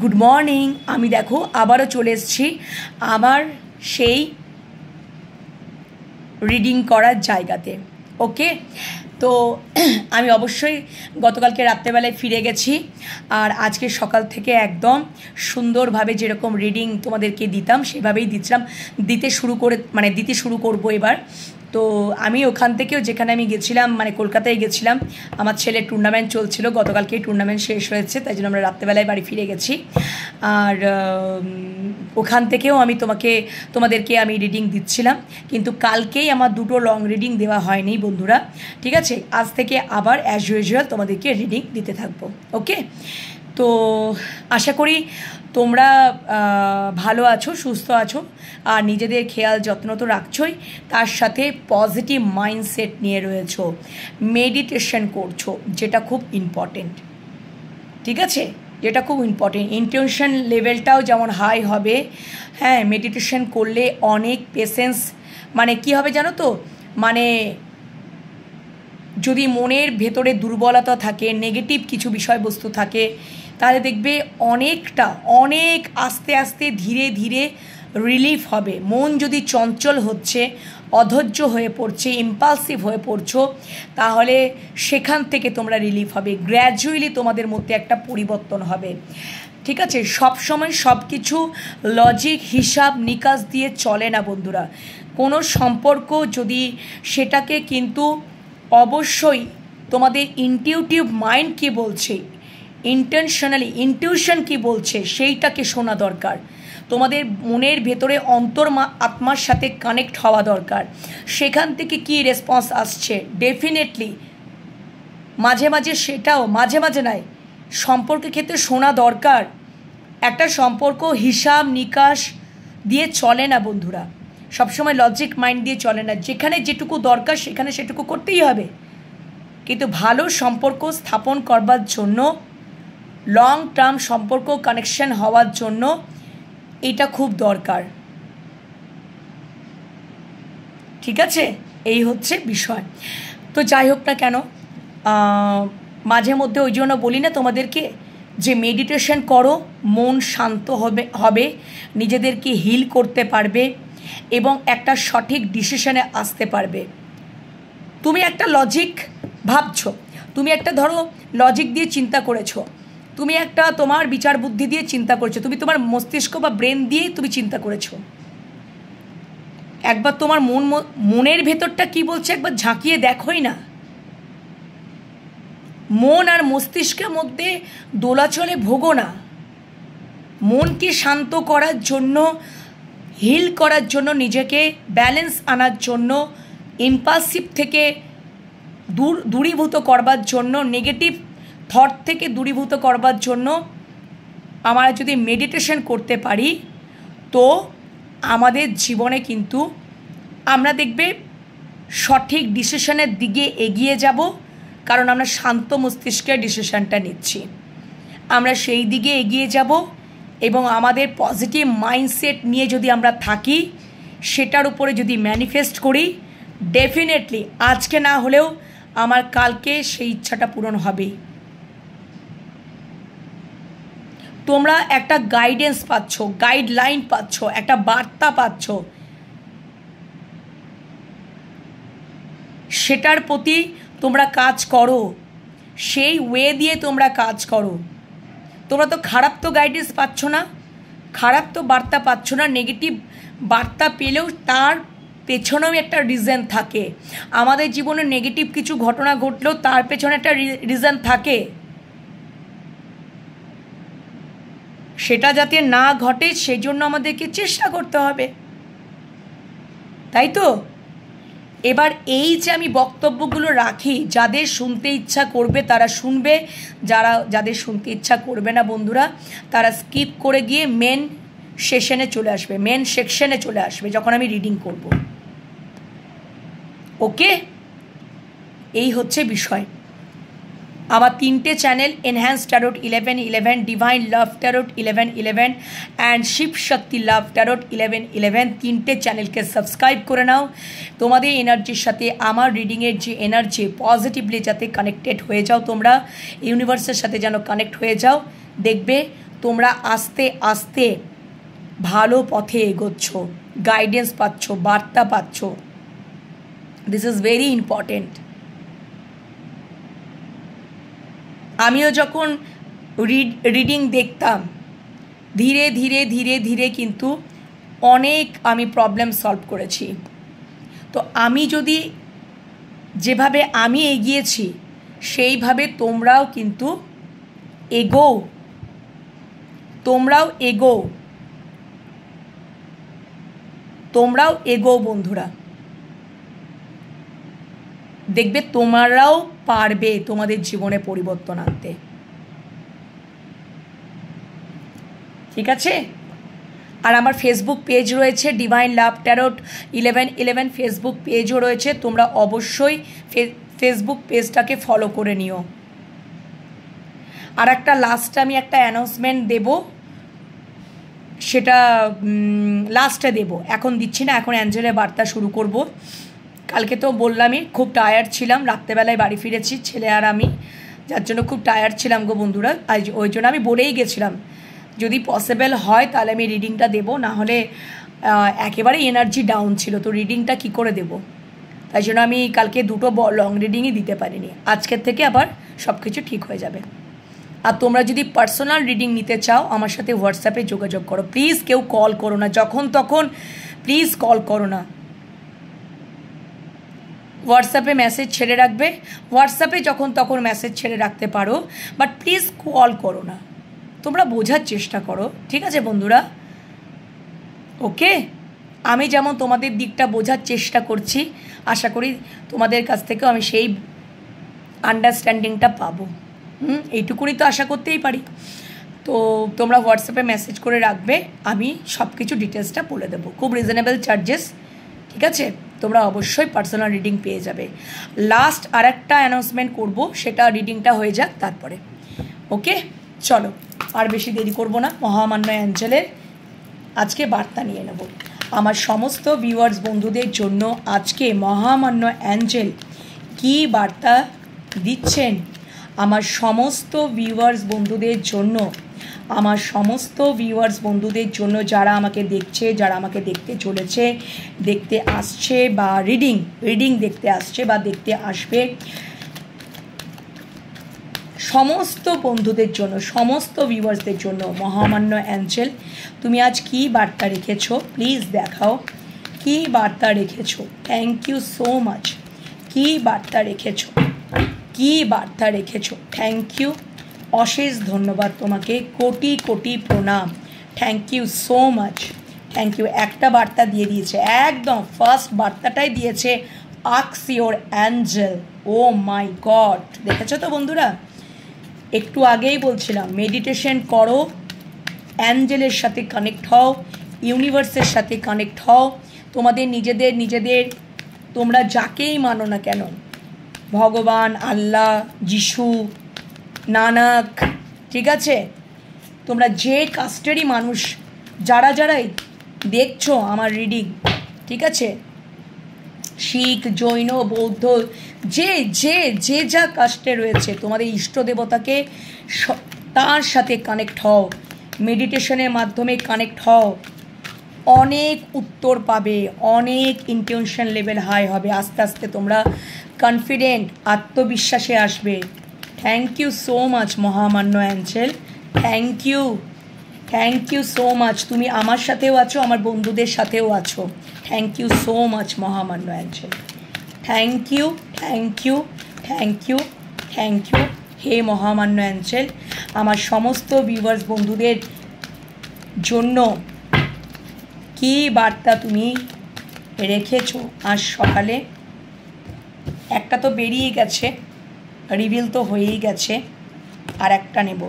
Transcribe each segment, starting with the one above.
Good morning. আমি দেখো আবারও চলে এসেছি আমার সেই রিডিং করার জায়গাতে। ওকে, তো আমি অবশ্যই গতকালকে রাত্রেবেলায় ফিরে গেছি, আর আজকে সকাল থেকে একদম সুন্দরভাবে যেরকম রিডিং তোমাদেরকে দিতাম সেভাবেই দিতে শুরু করবো এবার। তো আমি ওখান থেকেও, যেখানে আমি গেছিলাম মানে কলকাতায় গেছিলাম, আমার ছেলের টুর্নামেন্ট চলছিল, গতকালকেই টুর্নামেন্ট শেষ হয়েছে, তাই জন্য আমরা রাত্রেবেলায় বাড়ি ফিরে গেছি। আর ওখান থেকেও আমি তোমাদেরকে আমি রিডিং দিচ্ছিলাম, কিন্তু কালকেই আমার দুটো লং রিডিং দেওয়া হয়নি বন্ধুরা। ঠিক আছে, আজ থেকে আবার অ্যাজ ইউজুয়াল তোমাদেরকে রিডিং দিতে থাকবো। ওকে, তো আশা করি তোমরা ভালো আছো, সুস্থ আছো, আর নিজেদের খেয়াল যত্ন তো রাখছোই, তার সাথে পজিটিভ মাইন্ডসেট নিয়ে রয়েছো, মেডিটেশন করছো, যেটা খুব ইম্পর্টেন্ট। ঠিক আছে, যেটা খুব ইম্পর্টেন্ট, ইন্টেনশন লেভেলটাও যেমন হাই হবে। হ্যাঁ, মেডিটেশন করলে অনেক পেশেন্স, মানে কি হবে জানো তো, মানে যদি মনের ভেতরে দুর্বলতা থাকে, নেগেটিভ কিছু বিষয়বস্তু থাকে, তাহলে দেখবে অনেক আস্তে আস্তে ধীরে ধীরে রিলিফ হবে। মন যদি চঞ্চল হচ্ছে, অধৈর্য হয়ে পড়ছে, ইম্পালসিভ হয়ে পড়ছো, তাহলে সেখান থেকে তোমরা রিলিফ হবে। গ্র্যাজুয়ালি তোমাদের মধ্যে একটা পরিবর্তন হবে। ঠিক আছে, সবসময় সব কিছু লজিক হিসাব নিকাশ দিয়ে চলে না বন্ধুরা। কোনো সম্পর্ক যদি সেটাকে কিন্তু অবশ্যই তোমাদের ইনটিউটিভ মাইন্ড কী বলছে, ইনটিউশন কী বলছে সেইটাকে শোনা দরকার। তোমাদের মনের ভেতরে আত্মার সাথে কানেক্ট হওয়া দরকার। সেখান থেকে কী রেসপন্স আসছে, ডেফিনেটলি মাঝে মাঝে নয়, সম্পর্কের ক্ষেত্রে শোনা দরকার। একটা সম্পর্ক হিসাব নিকাশ দিয়ে চলে না বন্ধুরা, সবসময় লজিক মাইন্ড দিয়ে চলে না। যেখানে যেটুকু দরকার সেখানে সেটুকু করতেই হবে, কিন্তু ভালো সম্পর্ক স্থাপন করবার জন্য, লং টার্ম সম্পর্ক কানেকশন হওয়ার জন্য এটা খুব দরকার। ঠিক আছে, এই হচ্ছে বিষয়। তো যাই হোক না কেন, মাঝে মধ্যে ওই জন্য বলি না তোমাদেরকে যে মেডিটেশন করো, মন শান্ত হবে, নিজেদেরকে হিল করতে পারবে এবং একটা সঠিক ডিসিশনে আসতে পারবে। তুমি একটা লজিক ভাবছো, তুমি একটা ধরো লজিক দিয়ে চিন্তা করেছো, তুমি একটা তোমার বিচার বুদ্ধি দিয়ে চিন্তা করেছো, তুমি তোমার মস্তিষ্ক বা ব্রেন দিয়ে তুমি চিন্তা করেছো। একবার তোমার মনের ভেতরটা কি বলছে একবার ঝাঁকিয়ে দেখোই না। মন আর মস্তিষ্কের মধ্যে দোলাচলে ভোগো না। মনকে শান্ত করার জন্য, হিল করার জন্য, নিজেকে ব্যালেন্স আনার জন্য, ইম্পালসিভ থেকে দূরীভূত করবার জন্য, নেগেটিভ থট থেকে দূরীভূত করবার জন্য আমরা যদি মেডিটেশন করতে পারি, তো আমাদের জীবনে কিন্তু আমরা দেখবে সঠিক ডিসিশনের দিকে এগিয়ে যাব, কারণ আমরা শান্ত মস্তিষ্কের ডিসিশনটা নিচ্ছি। আমরা সেই দিকে এগিয়ে যাব এবং আমাদের পজিটিভ মাইন্ডসেট নিয়ে যদি আমরা থাকি, সেটার উপরে যদি ম্যানিফেস্ট করি, ডেফিনেটলি আজকে না হলেও আমার কালকে সেই ইচ্ছাটা পূরণ হবে। তোমরা একটা গাইডেন্স পাচ্ছ, গাইডলাইন পাচ্ছ, একটা বার্তা পাচ্ছ, সেটার প্রতি তোমরা কাজ করো, সেই ওয়ে দিয়ে তোমরা কাজ করো। তোমরা তো খারাপ তো গাইডেন্স পাচ্ছ না, খারাপ তো বার্তা পাচ্ছ না। নেগেটিভ বার্তা পেলেও তার পেছনেও একটা রিজন থাকে। আমাদের জীবনে নেগেটিভ কিছু ঘটনা ঘটলেও তার পেছনে একটা রিজন থাকে। সেটা যাতে না ঘটে সেই জন্য আমাদেরকে চেষ্টা করতে হবে, তাই তো? এবার এই যে আমি বক্তব্যগুলো রাখি, যাদের শুনতে ইচ্ছা করবে তারা শুনবে, যাদের শুনতে ইচ্ছা করবে না বন্ধুরা, তারা স্কিপ করে গিয়ে মেন সেকশনে চলে আসবে যখন আমি রিডিং করব। ওকে, এই হচ্ছে বিষয়। আমার 3টে channel, enhance tarot 1111, divine love tarot 1111 and Shiva Shakti love tarot 1111, 3টে চ্যানেলকে সাবস্ক্রাইব করে নাও। তোমাদের এনার্জির সাথে আমার রিডিংয়ের যে এনার্জি, পজিটিভলি যাতে কানেক্টেড হয়ে যাও, তোমরা ইউনিভার্সের সাথে যেন কানেক্ট হয়ে যাও, দেখবে তোমরা আস্তে আস্তে ভালো পথে এগোচ্ছ, গাইডেন্স পাচ্ছ, বার্তা পাচ্ছ। This is very important. আমিও যখন রিডিং দেখতাম, ধীরে ধীরে ধীরে ধীরে কিন্তু অনেক আমি প্রবলেম সলভ করেছি। তো আমি যদি যেভাবে আমি এগিয়েছি সেইভাবে তোমরাও কিন্তু এগোও, তোমরাও এগোও বন্ধুরা। দেখবে তোমরাও পারবে তোমাদের জীবনে পরিবর্তন আনতে। ঠিক আছে? আর আমার ফেসবুক পেজ রয়েছে, ডিভাইন লাভ ট্যারোট 1111 ফেসবুক পেজও রয়েছে। তোমরা অবশ্যই ফেসবুক পেজটাকে ফলো করে নিও। আর একটা লাস্টে আমি একটা অ্যানাউন্সমেন্ট দেব, সেটা লাস্টে দেব, এখন দিচ্ছি না। এখন অ্যাঞ্জেলের বার্তা শুরু করব। কালকে তো বললামই খুব টায়ার্ড ছিলাম, রাত্রেবেলায় বাড়ি ফিরেছি ছেলে আর আমি, যার জন্য খুব টায়ার্ড ছিলাম গো বন্ধুরা। আজ ওই জন্য আমি বলেই গেছিলাম যদি পসিবল হয় তাহলে আমি রিডিংটা দেবো, না হলে একেবারে এনার্জি ডাউন ছিল, তো রিডিংটা কি করে দেব। তাই জন্য আমি কালকে দুটো লং রিডিংই দিতে পারিনি। আজকের থেকে আবার সব কিছু ঠিক হয়ে যাবে। আর তোমরা যদি পার্সোনাল রিডিং নিতে চাও আমার সাথে হোয়াটসঅ্যাপে যোগাযোগ করো। প্লিজ কেউ কল করো না, যখন তখন প্লিজ কল করো না। হোয়াটসঅ্যাপে মেসেজ ছেড়ে রাখবে, হোয়াটসঅ্যাপে যখন তখন মেসেজ ছেড়ে রাখতে পারো, বাট প্লিজ কল করো না। তোমরা বোঝার চেষ্টা করো, ঠিক আছে বন্ধুরা? ওকে, আমি যেমন তোমাদের দিকটা বোঝার চেষ্টা করছি, আশা করি তোমাদের কাছ থেকেও আমি সেই আন্ডারস্ট্যান্ডিংটা পাবো। এইটুকুনি তো আশা করতেই পারি। তো তোমরা হোয়াটসঅ্যাপে মেসেজ করে রাখবে, আমি সব কিছু ডিটেলসটা বলে দেবো, খুব রিজনেবল চার্জেস। ঠিক আছে? তোমরা অবশ্যই পার্সোনাল রিডিং পেয়ে যাবে। লাস্ট আর একটা অ্যানাউন্সমেন্ট করবো, সেটা রিডিংটা হয়ে যাক তারপরে। ওকে, চলো আর বেশি দেরি করবো না। মহামান্য অ্যাঞ্জেলের আজকে বার্তা নিয়ে নেব। আমার সমস্ত ভিউয়ার্স বন্ধুদের জন্য আজকে মহামান্য অ্যাঞ্জেল কী বার্তা দিচ্ছেন, আমার সমস্ত ভিউয়ার্স বন্ধুদের জন্য, আমার সমস্ত ভিউয়ার্স বন্ধুদের জন্য যারা আমাকে দেখছে, যারা আমাকে দেখতে চলেছে, দেখতে আসছে, বা রিডিং দেখতে আসছে বা দেখতে আসবে, সমস্ত বন্ধুদের জন্য, সমস্ত ভিউয়ার্সদের জন্য মহামান্য অ্যাঞ্জেল তুমি আজ কী বার্তা রেখেছো প্লিজ দেখাও। কী বার্তা রেখেছো? Thank you so much. কী বার্তা রেখেছো? কী বার্তা রেখেছো? থ্যাংক ইউ, অশেষ ধন্যবাদ তোমাকে, কোটি কোটি প্রণাম। Thank you so much, thank you. একটা বার্তা দিয়ে দিয়েছে, একদম ফার্স্ট বার্তাটাই দিয়েছে, ask your angel. Oh my god, দেখেছো তো বন্ধুরা? একটু আগেই বলছিলাম মেডিটেশন করো, অ্যাঞ্জেলের সাথে কানেক্ট হও, ইউনিভার্সের সাথে কানেক্ট হও। তোমাদের নিজেদের তোমরা যাকেই মানো না কেন, ভগবান, আল্লাহ, যিশু, নানক, ঠিক আছে, তোমরা যে কাস্টেরই মানুষ, যারাই দেখছো আমার রিডিং, ঠিক আছে, শিখ, জৈন, বৌদ্ধ, যে যা কাস্টে রয়েছে, তোমাদের ইষ্ট দেবতাকে তার সাথে কানেক্ট হও, মেডিটেশনের মাধ্যমে কানেক্ট হও, অনেক উত্তর পাবে, অনেক ইন্টেনশন লেভেল হাই হবে, আস্তে আস্তে তোমরা কনফিডেন্ট, আত্মবিশ্বাসে আসবে। থ্যাংক ইউ সো মাচ মহামান্য angel, thank you so much. তুমি আমার সাথেও আছো, আমার বন্ধুদের সাথেও আছো। থ্যাংক ইউ সো মাচ মহামান্য angel. Thank you, thank you, thank you, thank you. হে মহামান্য অ্যাঞ্জেল, আমার সমস্ত ভিউয়ার্স বন্ধুদের জন্য কী বার্তা তুমি রেখেছো আজ সকালে? একটা তো বেরিয়ে গেছে, রিভিল তো হয়েই গেছে, আর একটা নেব,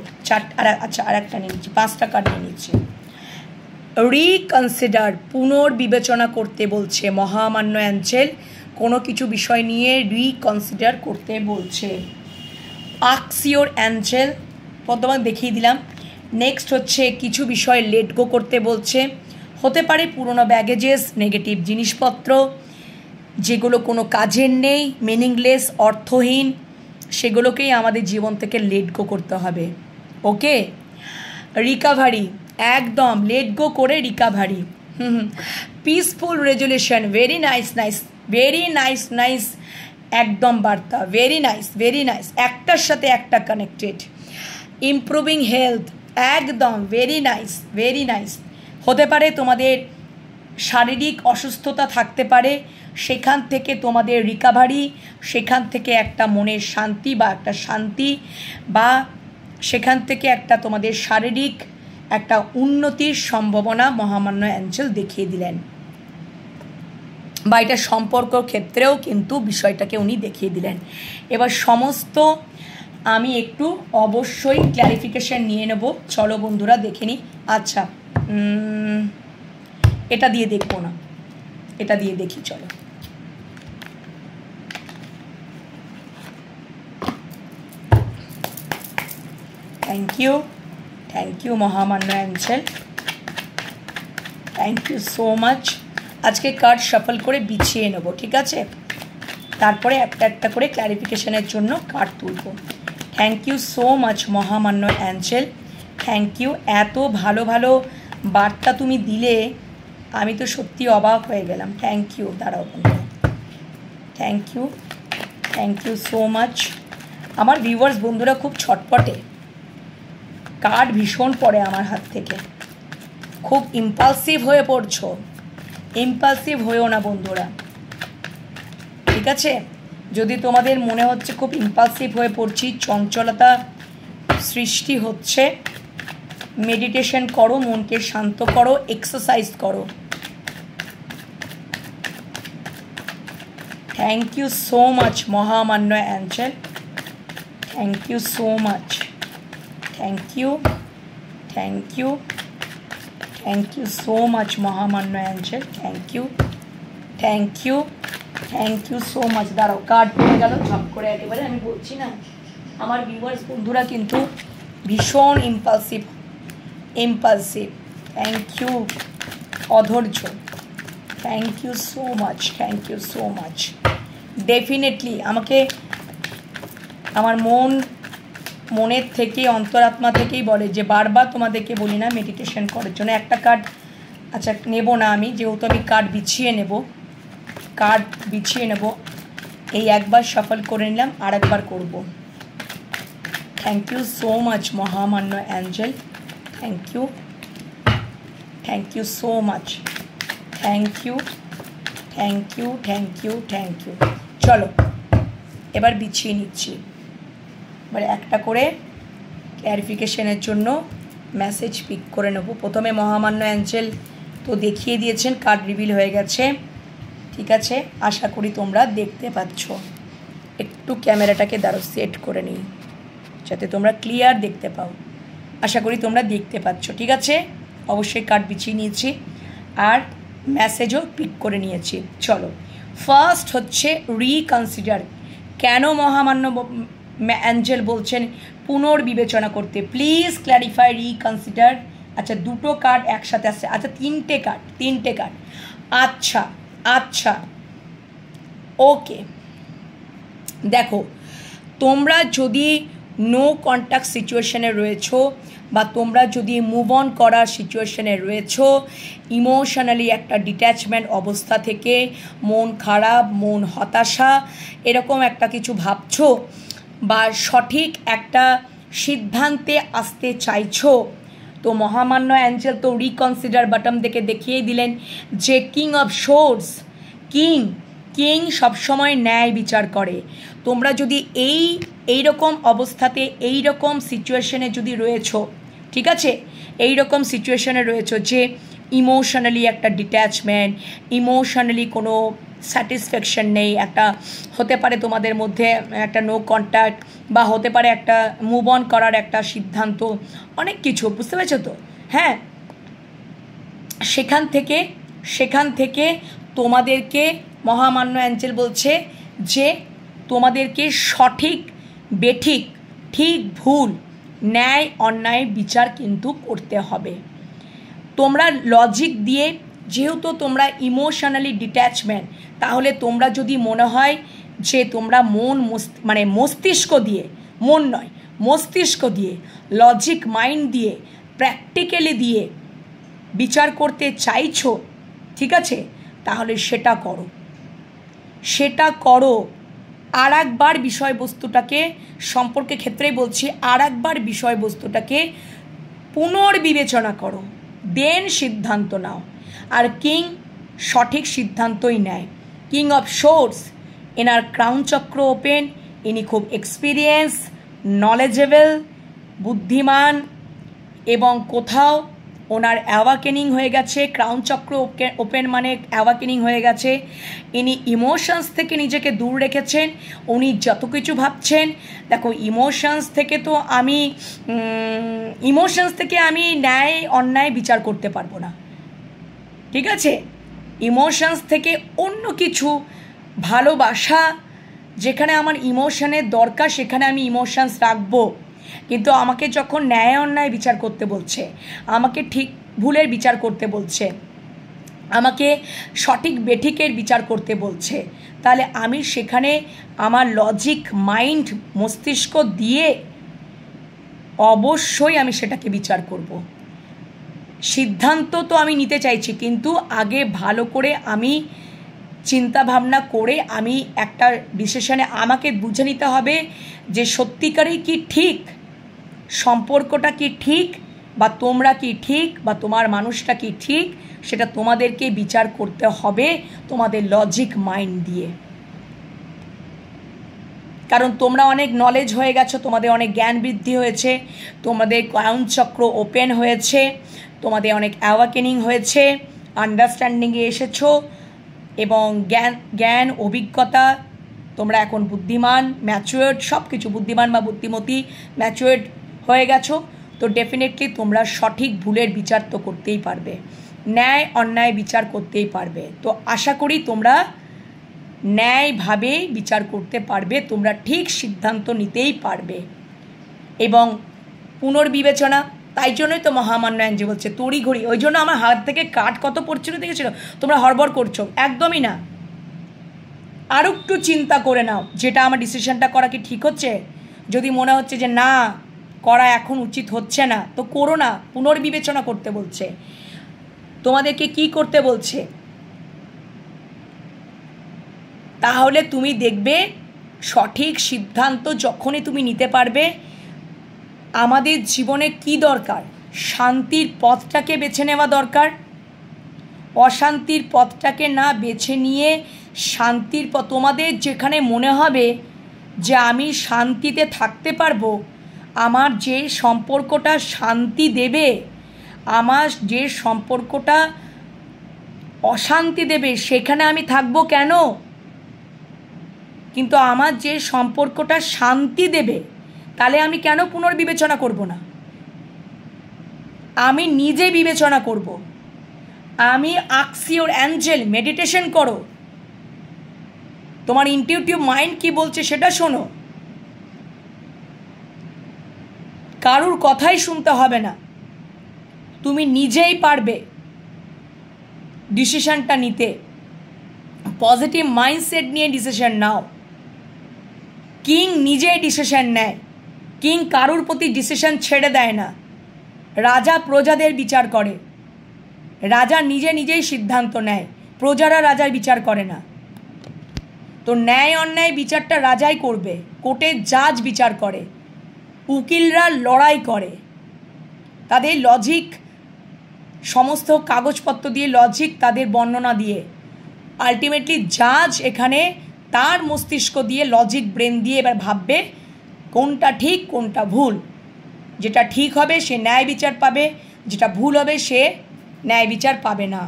আচ্ছা আর একটা নিয়ে নিচ্ছি, 5টা কার্ড নিয়ে নিচ্ছি। রিকনসিডার, পুনর্বিবেচনা করতে বলছে মহামান্য অ্যাঞ্জেল, কোনো কিছু বিষয় নিয়ে রিকনসিডার করতে বলছে। আস্ক ইওর অ্যাঞ্জেল, প্রথমে দেখিয়ে দিলাম। নেক্সট হচ্ছে কিছু বিষয় লেট গো করতে বলছে। হতে পারে পুরনো ব্যাগেজেস, নেগেটিভ জিনিসপত্র, যেগুলো কোনো কাজের নেই, মিনিংলেস, অর্থহীন, সেগুলোকেই আমাদের জীবন থেকে লেট গো করতে হবে। ওকে, রিকাভারি, একদম লেট গো করে recovery. Peaceful resolution, very nice nice, very nice nice, একদম বার্তা, ভেরি নাইস ভেরি নাইস, একটার সাথে একটা কানেক্টেড। ইমপ্রুভিং হেলথ, একদম ভেরি নাইস ভেরি নাইস। হতে পারে তোমাদের শারীরিক অসুস্থতা থাকতে পারে, সেখান থেকে তোমাদের রিকাভারি, সেখান থেকে একটা মনের শান্তি বা একটা শান্তি, বা সেখান থেকে একটা তোমাদের শারীরিক একটা উন্নতির সম্ভাবনা মহামান্য অ্যাঞ্জেল দেখিয়ে দিলেন, বা এটা সম্পর্ক ক্ষেত্রেও কিন্তু বিষয়টাকে উনি দেখিয়ে দিলেন। এবার সমস্ত আমি একটু অবশ্যই ক্ল্যারিফিকেশন নিয়ে নেব। চলো বন্ধুরা দেখে নিই। আচ্ছা, এটা দিয়ে দেখবো না, এটা দিয়ে দেখি, চলো। থ্যাংক ইউ মহামান্য angel, thank you so much. আজকে কার্ড শাফল করে বিছিয়ে নেবো, ঠিক আছে? তারপরে একটা একটা করে ক্ল্যারিফিকেশনের জন্য কার্ড তুলব। থ্যাংক ইউ সো মাচ মহামান্য অ্যাঞ্জেল, থ্যাংক ইউ। এত ভালো ভালো বার্তা তুমি দিলে, আমি তো সত্যি অবাক হয়ে গেলাম। Thank you. দাঁড়াও বন্ধু, থ্যাংক ইউ সো মাচ। আমার ভিউয়ার্স বন্ধুরা খুব ছটপটে, কার্ড ভীষণ পড়ে আমার হাত থেকে, খুব ইম্পালসিভ হয়ে পড়ছো। ইম্পালসিভ হয়েও না বন্ধুরা, ঠিক আছে? যদি তোমাদের মনে হচ্ছে খুব ইম্পালসিভ হয়ে পড়ছি, চঞ্চলতা সৃষ্টি হচ্ছে, মেডিটেশন করো, মনকে শান্ত করো, এক্সারসাইজ করো। থ্যাংক ইউ সো মাচ মহামান্য angel, thank you so much, thank you so much মহামান্য angel, thank you so much. দাঁড়াও, কার্ড পড়ে গেল ঝপ করে একেবারে। আমি বলছি না, আমার ভিউয়ার্স বন্ধুরা কিন্তু ভীষণ ইম্পালসিভ। থ্যাংক ইউ, অধৈর্য। Thank you so much. Definitely আমাকে আমার মনের থেকে, অন্তরাত্মা থেকেই বলে যে বারবার তোমাদেরকে বলি না মেডিটেশন করার জন্য। একটা কার্ড আচ্ছা নেব না আমি, যেহেতু আমি কার্ড বিছিয়ে নেব। এই একবার সফল করে নিলাম, আর একবার করব। থ্যাংক ইউ সো মাচ মহামান্য angel, thank you so much, thank you. চলো এবার বিছিয়ে নিচ্ছি। এবার একটা করে ক্ল্যারিফিকেশনের জন্য মেসেজ পিক করে নেব। প্রথমে মহামান্য অ্যাঞ্জেল তো দেখিয়ে দিয়েছেন, কার্ড রিভিল হয়ে গেছে, ঠিক আছে? আশা করি তোমরা দেখতে পাচ্ছ। একটু ক্যামেরাটাকে দাঁড়ো সেট করে নিই যাতে তোমরা ক্লিয়ার দেখতে পাও। আশা করি তোমরা দেখতে পাচ্ছ, ঠিক আছে? অবশ্যই কার্ড বিছিয়ে নিয়েছি আর মেসেজও পিক করে নিয়েছি। চলো, ফার্স্ট হচ্ছে রিকনসিডার। কেন মহামান্য অ্যাঞ্জেল বলছেন পুনর্বিবেচনা করতে? Please clarify, reconsider. আচ্ছা, দুটো কার্ড একসাথে আসছে। আচ্ছা, তিনটে কার্ড। আচ্ছা, ওকে। দেখো, তোমরা যদি নো কন্ট্যাক্ট সিচুয়েশনে রয়েছো, বা তোমরা যদি মুভ অন করার সিচুয়েশনে রয়েছো, ইমোশনালি একটা ডিট্যাচমেন্ট অবস্থা থেকে মন খারাপ, মন হতাশা, এরকম একটা কিছু ভাবছো, বা সঠিক একটা সিদ্ধান্তে আসতে চাইছো, তো মহামান্য অ্যাঞ্জেল তো রিকনসিডার বাটন থেকে দেখিয়ে দিলেন যে কিং অফ সোর্স, কিং সবসময় ন্যায় বিচার করে। তোমরা যদি এইরকম অবস্থাতে, এইরকম সিচুয়েশনে যদি রয়েছো, ঠিক আছে, এইরকম সিচুয়েশনে রয়েছো যে ইমোশনালি একটা ডিট্যাচমেন্ট, ইমোশনালি কোনো স্যাটিসফ্যাকশন নেই, একটা হতে পারে তোমাদের মধ্যে একটা নো কন্ট্যাক্ট, বা হতে পারে একটা মুভ অন করার একটা সিদ্ধান্ত, অনেক কিছু, বুঝতে পেরেছো তো? হ্যাঁ, সেখান থেকে তোমাদেরকে মহামান্য অ্যাঞ্জেল বলছে যে তোমাদেরকে সঠিক বেঠিক, ঠিক ভুল, ন্যায় অন্যায় বিচার কিন্তু করতে হবে। তোমরা লজিক দিয়ে, যেহেতু তোমরা ইমোশনালি ডিট্যাচমেন্ট, তাহলে তোমরা যদি মনে হয় যে তোমরা মস্তিষ্ক দিয়ে, মন নয় মস্তিষ্ক দিয়ে, লজিক মাইন্ড দিয়ে প্র্যাকটিক্যালি দিয়ে বিচার করতে চাইছো, ঠিক আছে, তাহলে সেটা করো, সেটা করো। আর একবার বিষয়বস্তুটাকে সম্পর্কে ক্ষেত্রেই বলছি, আর একবার বিষয়বস্তুটাকে পুনর্বিবেচনা করো, দেন সিদ্ধান্ত নাও। আর কিং সঠিক সিদ্ধান্তই নেয়। কিং অফ সোর্স, এনার ক্রাউন চক্র ওপেন, ইনি খুব এক্সপিরিয়েন্স, নলেজেবল, বুদ্ধিমান, এবং কোথাও ওনার অ্যাওয়াকেনিং হয়ে গেছে। ক্রাউন চক্র ওপেন মানে অ্যাওয়াকেনিং হয়ে গেছে। ইনি ইমোশনস থেকে নিজেকে দূর রেখেছেন। উনি যত কিছু ভাবছেন, দেখো ইমোশনস থেকে আমি ন্যায় অন্যায় বিচার করতে পারবো না, ঠিক আছে। ইমোশনস থেকে অন্য কিছু, ভালোবাসা, যেখানে আমার ইমোশনের দরকার সেখানে আমি ইমোশনস রাখবো। কিন্তু আমাকে যখন ন্যায় অন্যায় বিচার করতে বলছে, আমাকে ঠিক ভুলের বিচার করতে বলছে, আমাকে সঠিক বেঠিকের বিচার করতে বলছে, তাহলে আমি সেখানে আমার লজিক মাইন্ড মস্তিষ্ক দিয়ে অবশ্যই আমি সেটাকে বিচার করব। সিদ্ধান্ত তো আমি নিতে চাইছি, কিন্তু আগে ভালো করে আমি চিন্তা ভাবনা করে আমি একটা ডিসিশনে আমাকে বুঝে নিতে হবে যে সত্যিকারেই কি ঠিক, সম্পর্কটা কি ঠিক, বা তোমরা কি ঠিক, বা তোমার মানুষটা কি ঠিক, সেটা তোমাদেরকে বিচার করতে হবে তোমাদের লজিক মাইন্ড দিয়ে। কারণ তোমরা অনেক নলেজ হয়ে গেছো, তোমাদের অনেক জ্ঞান বৃদ্ধি হয়েছে, তোমাদের ক্রাউন চক্র ওপেন হয়েছে, তোমাদের অনেক অ্যাওয়াকেনিং হয়েছে, আন্ডারস্ট্যান্ডিংয়ে এসেছো, এবং জ্ঞান অভিজ্ঞতা, তোমরা এখন বুদ্ধিমান, ম্যাচুয়ার্ড, সব কিছু বুদ্ধিমান বা বুদ্ধিমতী, ম্যাচুয়ার্ড হয়ে গেছো। তো ডেফিনেটলি তোমরা সঠিক ভুলের বিচার তো করতেই পারবে, ন্যায় অন্যায় বিচার করতেই পারবে। তো আশা করি তোমরা ন্যায়ভাবে বিচার করতে পারবে, তোমরা ঠিক সিদ্ধান্ত নিতেই পারবে। এবং পুনর্বিবেচনা, তাই জন্যই তো মহামান্য অ্যাঞ্জি বলছে তড়িঘড়ি। ওই জন্য আমার হাত থেকে কাঠ কত পড়ছিল দেখেছিল, তোমরা হড়বড় করছো, একদমই না। আরও একটু চিন্তা করে নাও, যেটা আমার ডিসিশনটা করা কি ঠিক হচ্ছে। যদি মনে হচ্ছে যে না করা এখন উচিত হচ্ছে না, তো করো না। পুনর্বিবেচনা করতে বলছে তোমাদেরকে, কি করতে বলছে, তাহলে তুমি দেখবে সঠিক সিদ্ধান্ত যখনই তুমি নিতে পারবে। আমাদের জীবনে কি দরকার, শান্তির পথটাকে বেছে নেওয়া দরকার। অশান্তির পথটাকে না বেছে নিয়ে শান্তির পথ, তোমাদের যেখানে মনে হবে যে আমি শান্তিতে থাকতে পারবো, আমার যে সম্পর্কটা শান্তি দেবে, আমার যে সম্পর্কটা অশান্তি দেবে, সেখানে আমি থাকবো কেন? কিন্তু আমার যে সম্পর্কটা শান্তি দেবে, তাহলে আমি কেন পুনর্বিবেচনা করব না? আমি নিজে বিবেচনা করব। আমি আস্ক ইওর অ্যাঞ্জেল, মেডিটেশন করো, তোমার ইনটিউটিভ মাইন্ড কি বলছে সেটা শোনো। কারুর কথাই শুনতে হবে না, তুমি নিজেই পারবে ডিসিশনটা নিতে। পজিটিভ মাইন্ডসেট নিয়ে ডিসিশন নাও। কিং নিজেই ডিসিশন নেয়, কিং কারুর প্রতি ডিসিশন ছেড়ে দেয় না। রাজা প্রজাদের বিচার করে, রাজা নিজেই সিদ্ধান্ত নেয়, প্রজারা রাজার বিচার করে না। তো ন্যায় অন্যায় বিচারটা রাজাই করবে, কোর্টের জাজ বিচার করে, উকিলরা লড়াই করে, তাদের লজিক, সমস্ত কাগজপত্র দিয়ে লজিক, তাদের বর্ণনা দিয়ে। আলটিমেটলি জাজ এখানে তার মস্তিষ্ক দিয়ে, লজিক ব্রেন দিয়ে এবার ভাববে কোনটা ঠিক কোনটা ভুল। যেটা ঠিক হবে সে ন্যায় বিচার পাবে, যেটা ভুল হবে সে ন্যায় বিচার পাবে না।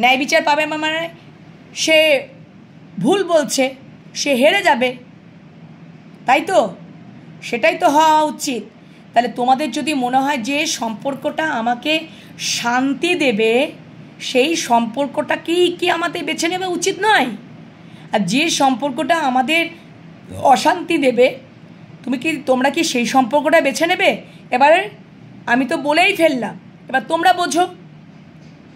ন্যায় বিচার পাবে মানে সে ভুল বলছে, সে হেরে যাবে, তাই তো? সেটাই তো হওয়া উচিত। তাহলে তোমাদের যদি মনে হয় যে সম্পর্কটা আমাকে শান্তি দেবে, সেই সম্পর্কটাকেই কি আমাদের বেছে নেওয়া উচিত নয়? আর যে সম্পর্কটা আমাদের অশান্তি দেবে, তোমরা কি সেই সম্পর্কটা বেছে নেবে? এবারে আমি তো বলেই ফেললাম, এবার তোমরা বোঝো,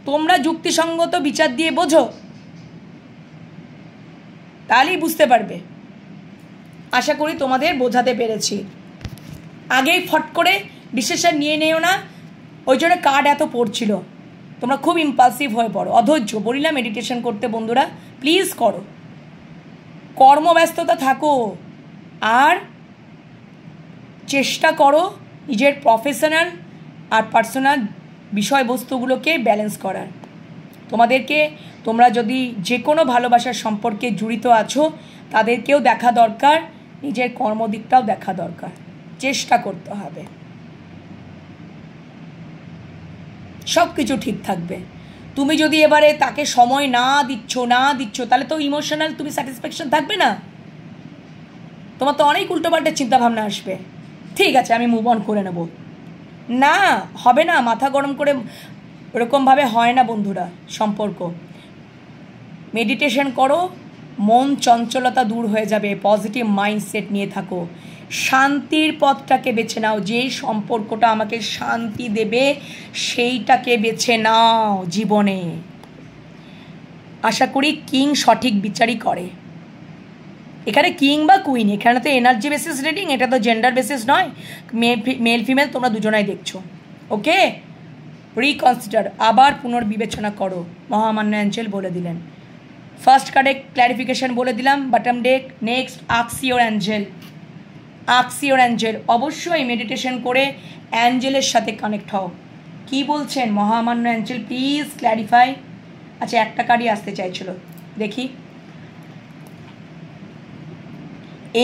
তোমরা যুক্তিসঙ্গত বিচার দিয়ে বোঝো, তাহলেই বুঝতে পারবে। আশা করি তোমাদের বোঝাতে পেরেছি। আগেই ফট করে ডিসিশন নিয়ে নিও না, ওই জন্য কার্ড এত পড়ছিল, তোমরা খুব ইম্পালসিভ হয়ে পড়ো, অধৈর্য। বলিলাম মেডিটেশন করতে বন্ধুরা প্লিজ করো, কর্মব্যস্ততা থাকো, আর চেষ্টা করো নিজের প্রফেশনাল আর পার্সোনাল বিষয়বস্তুগুলোকে ব্যালেন্স করার। তোমরা যদি যে কোনো ভালোবাসার সম্পর্কে জড়িত আছো তাদেরকেও দেখা দরকার, নিজের কর্মদিকটাও দেখা দরকার, চেষ্টা করতে হবে, সব কিছু ঠিক থাকবে। তুমি যদি এবারে তাকে সময় না দিচ্ছ তাহলে তো ইমোশনাল তুমি স্যাটিসফ্যাকশন থাকবে না, তোমার তো অনেক উল্টোপাল্টা চিন্তাভাবনা আসবে। ঠিক আছে আমি মুভ অন করে নেব, না হবে না, মাথা গরম করে ওরকমভাবে হয় না বন্ধুরা সম্পর্ক। মেডিটেশন করো, মন চঞ্চলতা দূর হয়ে যাবে, পজিটিভ মাইন্ডসেট নিয়ে থাকো, শান্তির পথটাকে বেছে নাও, যেই সম্পর্কটা আমাকে শান্তি দেবে সেইটাকে বেছে নাও জীবনে। আশা করি কিং সঠিক বিচারই করে। এখানে কিং বা কুইন, এখানে তো এনার্জি বেসিস রিডিং, এটা তো জেন্ডার বেসিস নয়, মেল ফিমেল তোমরা দুজনাই দেখছো। ওকে, রিকনসিডার, আবার পুনর্বিবেচনা করো, মহামান্য অ্যাঞ্জেল বলে দিলেন। ফার্স্ট কার্ডে ক্ল্যারিফিকেশন বলে দিলাম, bottom day. Next ask your Angel, অবশ্যই মেডিটেশন করে অ্যাঞ্জেলের সাথে কানেক্ট হও। কি বলছেন মহামান্য অ্যাঞ্জেল, প্লিজ ক্ল্যারিফাই। আচ্ছা একটা কার্ডই আসতে চাইছিল, দেখি।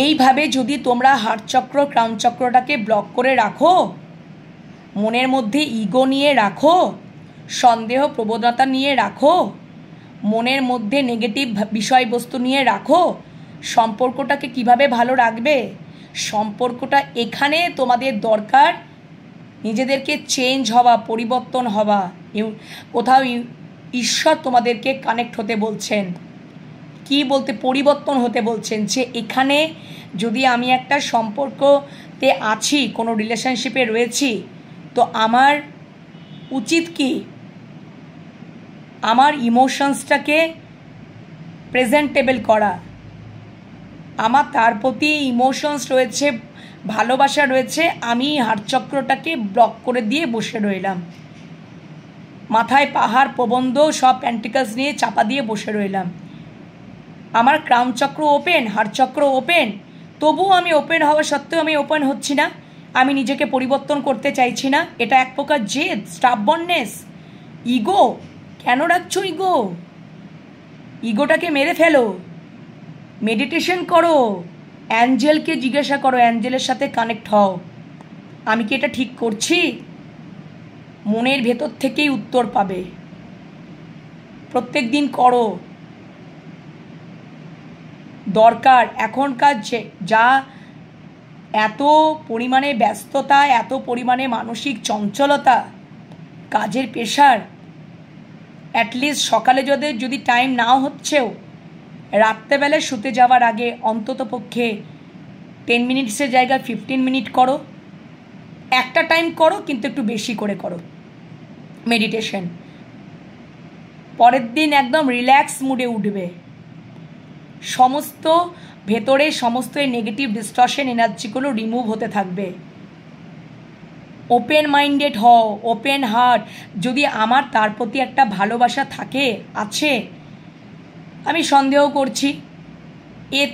এইভাবে যদি তোমরা হার্ট চক্র ক্রাউন চক্রটাকে ব্লক করে রাখো, মনের মধ্যে ইগো নিয়ে রাখো, সন্দেহ প্রবণতা নিয়ে রাখো, মনের মধ্যে নেগেটিভ বিষয়বস্তু নিয়ে রাখো, সম্পর্কটাকে কিভাবে ভালো রাখবে? সম্পর্কটা এখানে তোমাদের দরকার নিজেদেরকে চেঞ্জ হওয়া, পরিবর্তন হওয়া। কোথাও ঈশ্বর তোমাদেরকে কানেক্ট হতে বলছেন, কি বলতে পরিবর্তন হতে বলছেন, যে এখানে যদি আমি একটা সম্পর্কতে আছি, কোনো রিলেশনশিপে রয়েছি, তো আমার উচিত কি আমার ইমোশনসটাকে প্রেজেন্টেবল করা, আমার তার প্রতি ইমোশনস রয়েছে, ভালোবাসা রয়েছে, আমি হার্টচক্রটাকে ব্লক করে দিয়ে বসে রইলাম, মাথায় পাহাড় প্রবন্ধ সব প্যান্টিকলস নিয়ে চাপা দিয়ে বসে রইলাম। আমার ক্রাউন চক্র ওপেন, হার্টচক্র ওপেন, তবুও আমি ওপেন হওয়া সত্ত্বেও আমি ওপেন হচ্ছি না, আমি নিজেকে পরিবর্তন করতে চাইছি না। এটা এক প্রকার জেদ, স্টাববর্ননেস, ইগো। কেন রাখছো ইগোটাকে মেরে ফেলো, মেডিটেশন করো, অ্যাঞ্জেলকে জিজ্ঞাসা করো, অ্যাঞ্জেলের সাথে কানেক্ট হও, আমি কি এটা ঠিক করছি? মনের ভেতর থেকেই উত্তর পাবে। প্রত্যেক দিন করো, দরকার। এখনকার যা এত পরিমাণে ব্যস্ততা, এত পরিমাণে মানসিক চঞ্চলতা, কাজের প্রেশার, অ্যাটলিস্ট সকালে যদি টাইম নাও হচ্ছেও, রাত্রেবেলায় শুতে যাওয়ার আগে অন্তত পক্ষে 10 মিনিটসের জায়গায় 15 মিনিট করো, একটা টাইম করো, কিন্তু একটু বেশি করে করো মেডিটেশন। পরের দিন একদম রিল্যাক্স মুডে উঠবে, সমস্ত ভেতরে সমস্ত নেগেটিভ ডিস্টর্শন এনার্জিগুলো রিমুভ হতে থাকবে। ওপেন মাইন্ডেড হও, ওপেন হার্ট। যদি আমার তার প্রতি একটা ভালোবাসা আছে, আমি সন্দেহ করছি,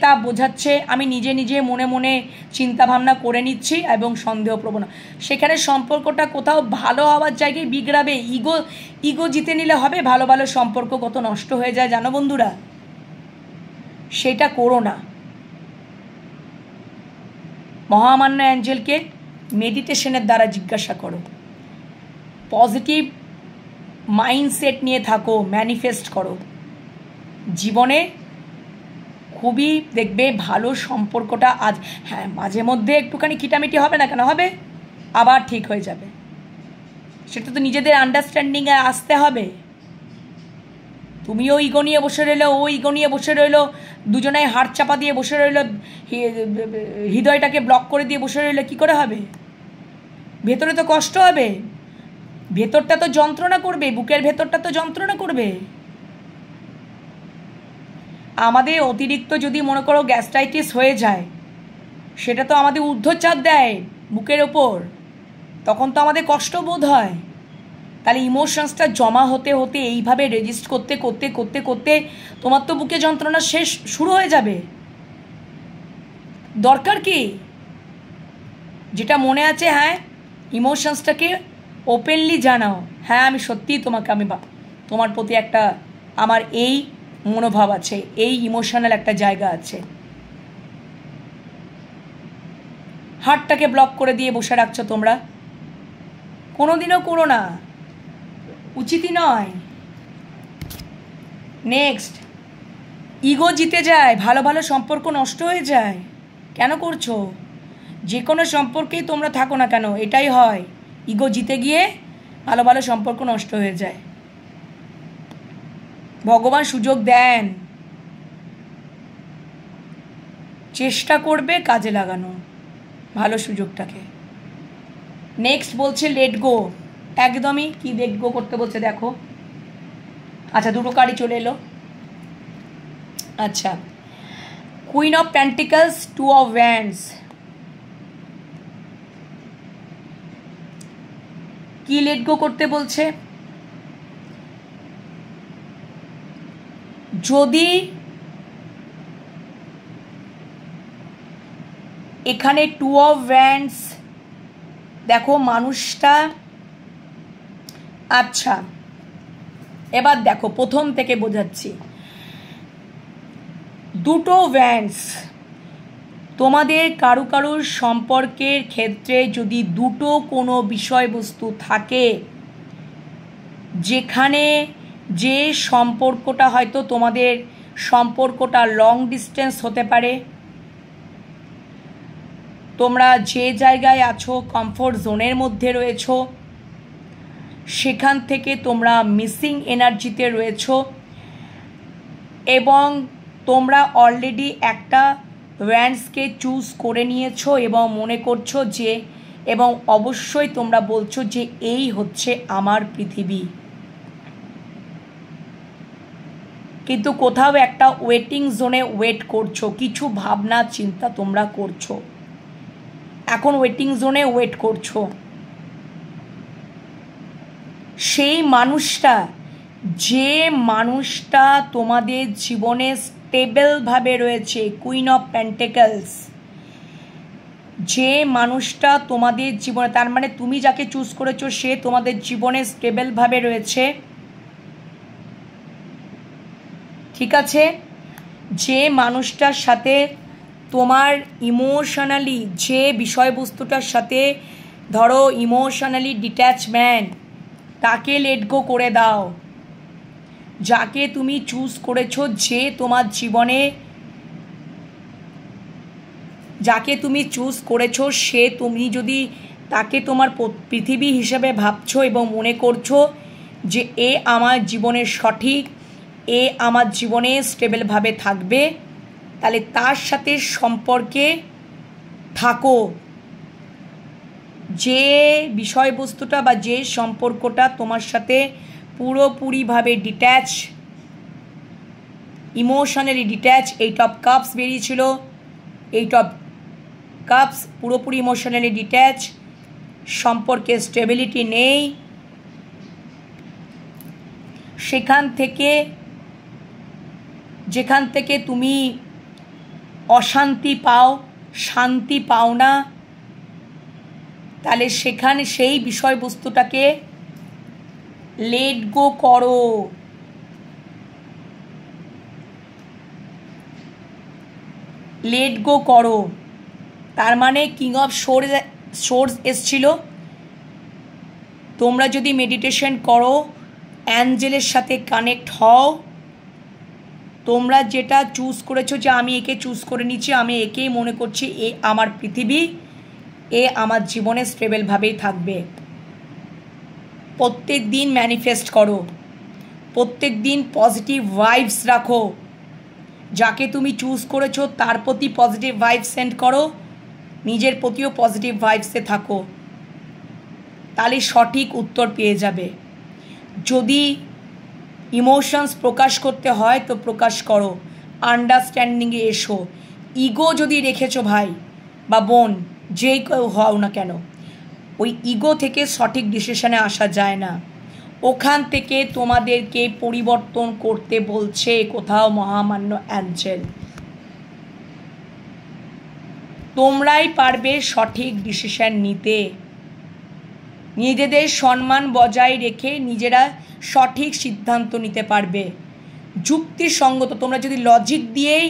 তা বোঝাচ্ছে আমি নিজে মনে মনে চিন্তাভাবনা করে নিচ্ছি এবং সন্দেহপ্রবণ, সেখানে সম্পর্কটা কোথাও ভালো হওয়ার জায়গায় বিগড়াবে। ইগো জিতে নিলে হবে? ভালো সম্পর্ক কত নষ্ট হয়ে যায় জানো বন্ধুরা, সেটা করো না। মহামান্য অ্যাঞ্জেলকে মেডিটেশনের দ্বারা জিজ্ঞাসা করো, পজিটিভ মাইন্ডসেট নিয়ে থাকো, ম্যানিফেস্ট করো, জীবনে খুবই দেখবে ভালো সম্পর্কটা। আজ হ্যাঁ মাঝে মধ্যে একটুখানি খিটামিটি হবে না, কেন হবে, আবার ঠিক হয়ে যাবে। সেটা তো নিজেদের আন্ডারস্ট্যান্ডিংয়ে আসতে হবে। তুমিও ইগো নিয়ে বসে রইলো, ও ইগো নিয়ে বসে রইলো, দুজনাই হাড় চাপা দিয়ে বসে রইলো, হৃদয়টাকে ব্লক করে দিয়ে বসে রইলো, কী করে হবে? ভেতরে তো কষ্ট হবে, ভেতরটা তো যন্ত্রণা করবে, বুকের ভেতরটা তো যন্ত্রণা করবে। আমাদের অতিরিক্ত যদি মনে করো গ্যাস্ট্রাইটিস হয়ে যায়, সেটা তো আমাদের ঊর্ধ্বচাপ দেয় বুকের ওপর, তখন তো আমাদের কষ্ট বোধ হয়। তাহলে ইমোশনসটা জমা হতে হতে এইভাবে রেজিস্ট করতে করতে করতে করতে তোমার তো বুকে যন্ত্রণা শেষ শুরু হয়ে যাবে। দরকার কি? যেটা মনে আছে, হ্যাঁ, ইমোশনসটাকে ওপেনলি জানাও, হ্যাঁ আমি সত্যিই তোমাকে, আমি তোমার প্রতি একটা আমার এই মনোভাব আছে, এই ইমোশনাল একটা জায়গা আছে। হার্টটাকে ব্লক করে দিয়ে বসে রাখছো তোমরা, কোনোদিনও করো না, উচিতই নয়। নেক্সট, ইগো জিতে যায়, ভালো ভালো সম্পর্ক নষ্ট হয়ে যায়। কেন করছো? যে কোনো সম্পর্কেই তোমরা থাকো না কেন, এটাই হয়, ইগো জিতে গিয়ে ভালো ভালো সম্পর্ক নষ্ট হয়ে যায়। ভগবান সুযোগ দেন, চেষ্টা করবে কাজে লাগানো ভালো সুযোগটাকে। নেক্সট বলছে লেট গো, একদমই কি লেট গো করতে বলছে দেখো। আচ্ছা, দুটো কার্ডই চলে এলো। আচ্ছা, queen of pentacles, two of wands, কি লেট গো করতে বলছে? যদি এখানে টু অফ ওয়ান্ডস দেখো মানুষটা, আচ্ছা এবার দেখো প্রথম থেকে বোঝাচ্ছি। দুটো ওয়ান্ডস, তোমাদের কারু কারুর সম্পর্কের ক্ষেত্রে যদি দুটো কোনো বিষয়বস্তু থাকে যেখানে যে সম্পর্কটা হয়তো তোমাদের সম্পর্কটা লং ডিস্টেন্স হতে পারে, তোমরা যে জায়গায় আছো কমফোর্ট জোনের মধ্যে রয়েছো, সেখান থেকে তোমরা মিসিং এনার্জিতে রয়েছো এবং তোমরা অলরেডি একটা ওয়ান্ডসকে চুজ করে নিয়েছো এবং মনে করছো যে, এবং অবশ্যই তোমরা বলছো যে এই হচ্ছে আমার পৃথিবী, কিন্তু কোথাও একটা ওয়েটিং জোনে ওয়েট করছো, কিছু ভাবনা চিন্তা তোমরা করছো, এখন ওয়েটিং জোনে ওয়েট করছো। সেই মানুষটা, যে মানুষটা তোমাদের জীবনে স্টেবলভাবে রয়েছে, কুইন অফ পেন্টিকলস, যে মানুষটা তোমাদের জীবনে, তার মানে তুমি যাকে চুজ করেছো সে তোমাদের জীবনে স্টেবলভাবে রয়েছে, ঠিক আছে? যে মানুষটার সাথে তোমার ইমোশনালি, যে বিষয়বস্তুটার সাথে ধরো ইমোশনালি ডিট্যাচমেন্ট, তাকে লেট গো করে দাও। যাকে তুমি চুজ করেছো, যে তোমার জীবনে, যাকে তুমি চুজ করেছো সে, তুমি যদি তাকে তোমার পৃথিবী হিসেবে ভাবছো এবং মনে করছো যে এ আমার জীবনের সঠিক, এ আমার জীবনে স্টেবলভাবে থাকবে, তাহলে তার সাথে সম্পর্কে থাকো। যে বিষয়বস্তুটা বা যে সম্পর্কটা তোমার সাথে পুরোপুরিভাবে detach, emotionally detach, eight of cups বেরিয়েছিল, এইট অফ কাপস পুরোপুরি ইমোশনালি ডিট্যাচ, সম্পর্কে স্টেবিলিটি নেই, সেখান থেকে, যেখান থেকে তুমি অশান্তি পাও, শান্তি পাও না, তাহলে সেখানে সেই বিষয়বস্তুটাকে লেট গো করো। লেট গো করো, তার মানে কিং অফ সোর্স এসছিল। তোমরা যদি মেডিটেশন করো, অ্যাঞ্জেলের সাথে কানেক্ট হও, তোমরা যেটা চুজ করেছো যে আমি একে চুজ করে নিচ্ছি, আমি একেই মনে করছি এ আমার পৃথিবী, এ আমার জীবনে স্টেবলভাবেই থাকবে। প্রত্যেক দিন ম্যানিফেস্ট করো, প্রত্যেক দিন পজিটিভ ভাইবস রাখো, যাকে তুমি চুজ করেছো তার প্রতি পজিটিভ ভাইবস সেন্ড করো, নিজের প্রতিও পজিটিভ ভাইবসে থাকো, তাহলে সঠিক উত্তর পেয়ে যাবে। যদি ইমোশনস প্রকাশ করতে হয় তো প্রকাশ করো, আন্ডারস্ট্যান্ডিংয়ে এসো। ইগো যদি রেখেছো ভাই বা বোন, যেই কেউ হও না কেন, ওই ইগো থেকে সঠিক ডিসিশনে আসা যায় না। ওখান থেকে তোমাদেরকে পরিবর্তন করতে বলছে কোথাও মহামান্য অ্যাঞ্জেল। তোমরাই পারবে সঠিক ডিসিশন নিতে, নিজেদের সম্মান বজায় রেখে নিজেরা সঠিক সিদ্ধান্ত নিতে পারবে, যুক্তিসঙ্গত। তোমরা যদি লজিক দিয়েই,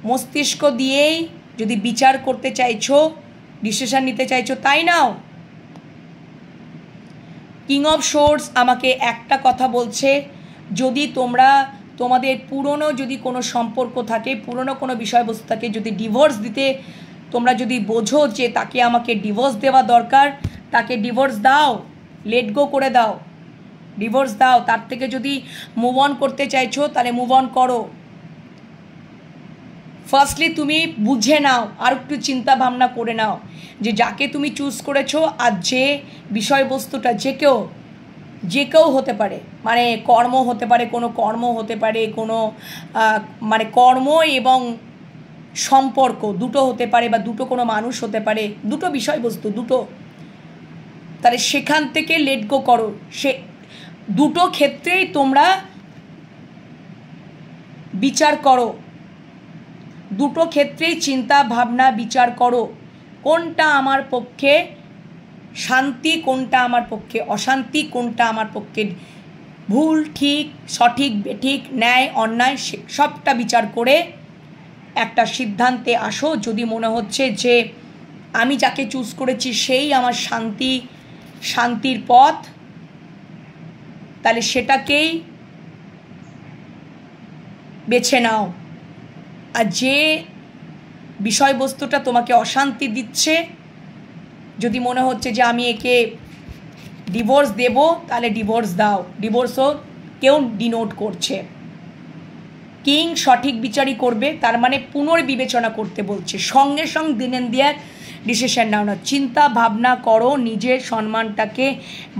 মস্তিষ্ক দিয়েই যদি বিচার করতে চাইছো, ডিসিশন নিতে চাইছো, তাই নাও। কিং অফ সোর্স আমাকে একটা কথা বলছে, যদি তোমরা তোমাদের পুরনো যদি কোনো সম্পর্ক থাকে, পুরনো কোনো বিষয়বস্তু থাকে, যদি ডিভোর্স দিতে তোমরা যদি বোঝো যে তাকে আমাকে ডিভোর্স দেওয়া দরকার, তাকে ডিভোর্স দাও, লেট গো করে দাও, ডিভোর্স দাও। তার থেকে যদি মুভ অন করতে চাইছো তাহলে মুভ অন করো। ফার্স্টলি তুমি বুঝে নাও, আর একটু চিন্তা ভাবনা করে নাও যে যাকে তুমি চুজ করেছো আর যে বিষয়বস্তুটা, যে কেউ হতে পারে, মানে কর্ম হতে পারে, কোনো কর্ম হতে পারে, কোনো মানে কর্ম এবং সম্পর্ক দুটো হতে পারে, বা দুটো কোনো মানুষ হতে পারে, দুটো বিষয়বস্তু, দুটো। তাহলে সেখান থেকে লেট গো করো। সে দুটো ক্ষেত্রেই তোমরা বিচার করো, দুটো ক্ষেত্রেই চিন্তা ভাবনা বিচার করো, কোনটা আমার পক্ষে শান্তি, কোনটা আমার পক্ষে অশান্তি, কোনটা আমার পক্ষে ভুল ঠিক, সঠিক বেঠিক, ন্যায় অন্যায়, সবটা বিচার করে একটা সিদ্ধান্তে আসো। যদি মনে হচ্ছে যে আমি যাকে চুজ করেছি সেই আমার শান্তির পথ, তাহলে সেটাকেই বেছে নাও। আর যে বিষয়বস্তুটা তোমাকে অশান্তি দিচ্ছে, যদি মনে হচ্ছে যে আমি একে ডিভোর্স দেব, তাহলে ডিভোর্স দাও। ডিভোর্সও কেউ ডিনোট করছে। কিং সঠিক বিচারই করবে, তার মানে পুনর্বিবেচনা করতে বলছে। সঙ্গে সঙ্গে দিনেন দিয়ার ডিসিশন নাও না, চিন্তা ভাবনা করো, নিজের সম্মানটাকে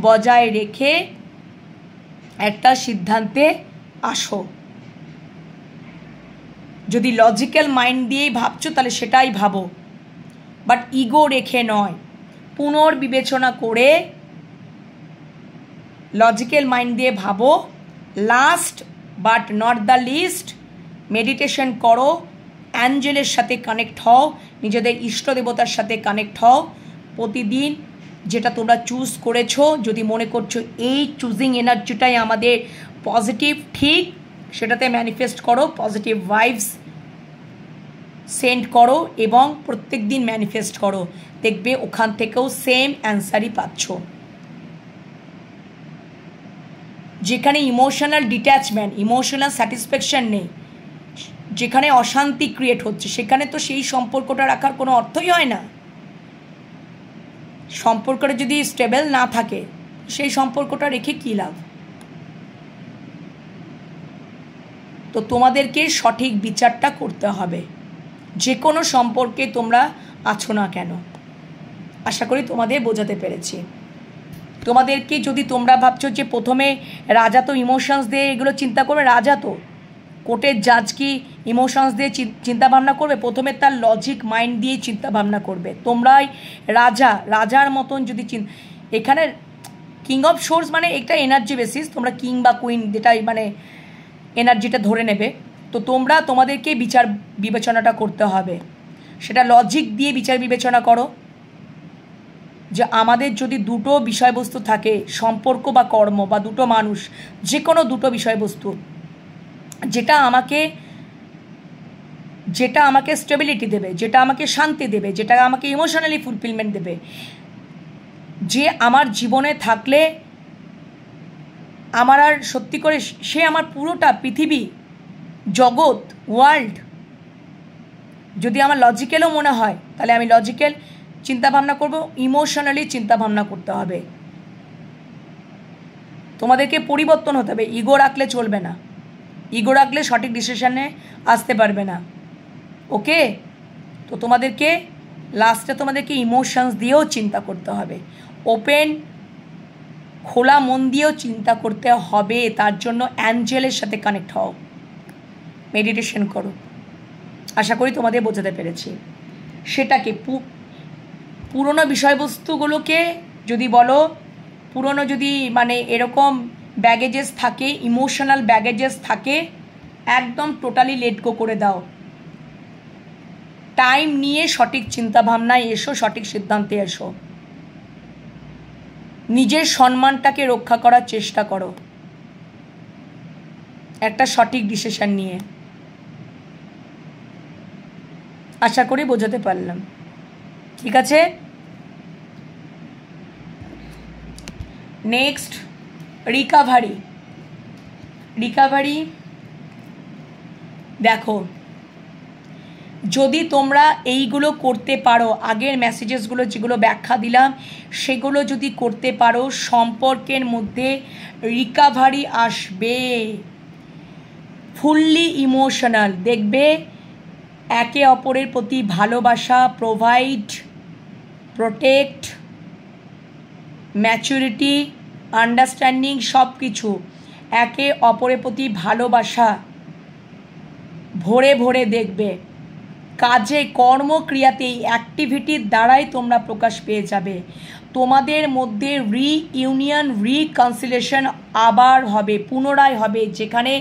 বজায় রেখে একটা সিদ্ধান্তে আসো। যদি লজিক্যাল মাইন্ড দিয়েই ভাবছো তাহলে সেটাই ভাবো, বাট ইগো রেখে নয়, পুনর্বিবেচনা করে লজিক্যাল মাইন্ড দিয়ে ভাবো। Last but not the least, meditation করো, অ্যাঞ্জেলের সাথে কানেক্ট হও, নিজেদের ইষ্ট দেবতার সাথে কানেক্ট হও প্রতিদিন। যেটা তোমরা চুজ করেছো, যদি মনে করছো এই চুজিং এনার্জিটাই আমাদের পজিটিভ, ঠিক সেটাতে ম্যানিফেস্ট করো, পজিটিভ ভাইবস সেন্ড করো এবং প্রত্যেক দিন ম্যানিফেস্ট করো, দেখবে ওখান থেকেও সেম অ্যান্সারই পাচ্ছ। যেখানে ইমোশনাল ডিট্যাচমেন্ট, ইমোশনাল স্যাটিসফ্যাকশন নেই, যেখানে অশান্তি ক্রিয়েট হচ্ছে, সেখানে তো সেই সম্পর্কটা রাখার কোনো অর্থই হয় না। সম্পর্কটা যদি স্টেবল না থাকে, সেই সম্পর্কটা রেখে কী লাভ? তো তোমাদেরকে সঠিক বিচারটা করতে হবে, যে কোনো সম্পর্কে তোমরা আছো না কেন। আশা করি তোমাদের বোঝাতে পেরেছি। তোমাদেরকে যদি তোমরা ভাবছো যে প্রথমে রাজা তো ইমোশনস দিয়ে এগুলো চিন্তা করবে, রাজা তো কোর্টের জাজ কি ইমোশনস দিয়ে চিন্তাভাবনা করবে? প্রথমে তার লজিক মাইন্ড দিয়ে চিন্তাভাবনা করবে। তোমরাই রাজার মতন যদি এখানে কিং অফ সোর্স মানে একটা এনার্জি বেসিস, তোমরা কিং বা কুইন যেটাই মানে এনার্জিটা ধরে নেবে। তো তোমরা তোমাদেরকে বিচার বিবেচনাটা করতে হবে, সেটা লজিক দিয়ে বিচার বিবেচনা করো যে আমাদের যদি দুটো বিষয়বস্তু থাকে, সম্পর্ক বা কর্ম বা দুটো মানুষ, যে কোনো দুটো বিষয়বস্তু, যেটা আমাকে স্টেবিলিটি দেবে, যেটা আমাকে শান্তি দেবে, যেটা আমাকে ইমোশনালি ফুলফিলমেন্ট দেবে, যে আমার জীবনে থাকলে আমার আর সত্যি করে সে আমার পুরোটা পৃথিবী, জগৎ, ওয়ার্ল্ড যদি আমার লজিক্যালও মনে হয়, তাহলে আমি লজিক্যাল চিন্তাভাবনা করব, ইমোশনালি চিন্তাভাবনা করতে হবে। তোমাদেরকে পরিবর্তন হতে হবে, ইগো রাখলে চলবে না। ইগো রাখলে সঠিক ডিসিশনে আসতে পারবে না। ওকে, তো তোমাদেরকে লাস্টে তোমাদেরকে ইমোশনস দিয়েও চিন্তা করতে হবে, ওপেন খোলা মন দিয়েও চিন্তা করতে হবে। তার জন্য অ্যাঞ্জেলের সাথে কানেক্ট হও, মেডিটেশন করো। আশা করি তোমাদের বোঝাতে পেরেছি। সেটাকে পুরনো বিষয়বস্তুগুলোকে যদি বলো পুরনো যদি মানে এরকম ব্যাগেজেস থাকে, ইমোশনাল ব্যাগেজেস থাকে, একদম টোটালি লেট গো করে দাও। টাইম নিয়ে সঠিক চিন্তাভাবনায় এসো, সঠিক সিদ্ধান্তে এসো, নিজের সম্মানটাকে রক্ষা করার চেষ্টা করো একটা সঠিক ডিসিশন নিয়ে। আশা করি বোঝাতে পারলাম, ঠিক আছে? Next recovery. দেখো, যদি তোমরা এইগুলো করতে পারো, আগের মেসেজেসগুলো যেগুলো ব্যাখ্যা দিলাম সেগুলো যদি করতে পারো, সম্পর্কের মধ্যে রিকাভারি আসবে। ফুললি ইমোশনাল দেখবে, একে অপরের প্রতি ভালোবাসা, প্রোভাইড, প্রোটেক্ট, ম্যাচুরিটি, আন্ডারস্ট্যান্ডিং, সব কিছু, একে অপরের প্রতি ভালোবাসা ভরে ভরে দেখবে। কাজে কর্মক্রিয়াতে এই অ্যাক্টিভিটির দ্বারাই তোমরা প্রকাশ পেয়ে যাবে। তোমাদের মধ্যে রিইউনিয়ন, রিকনসিলেশন আবার হবে, পুনরায় হবে, যেখানে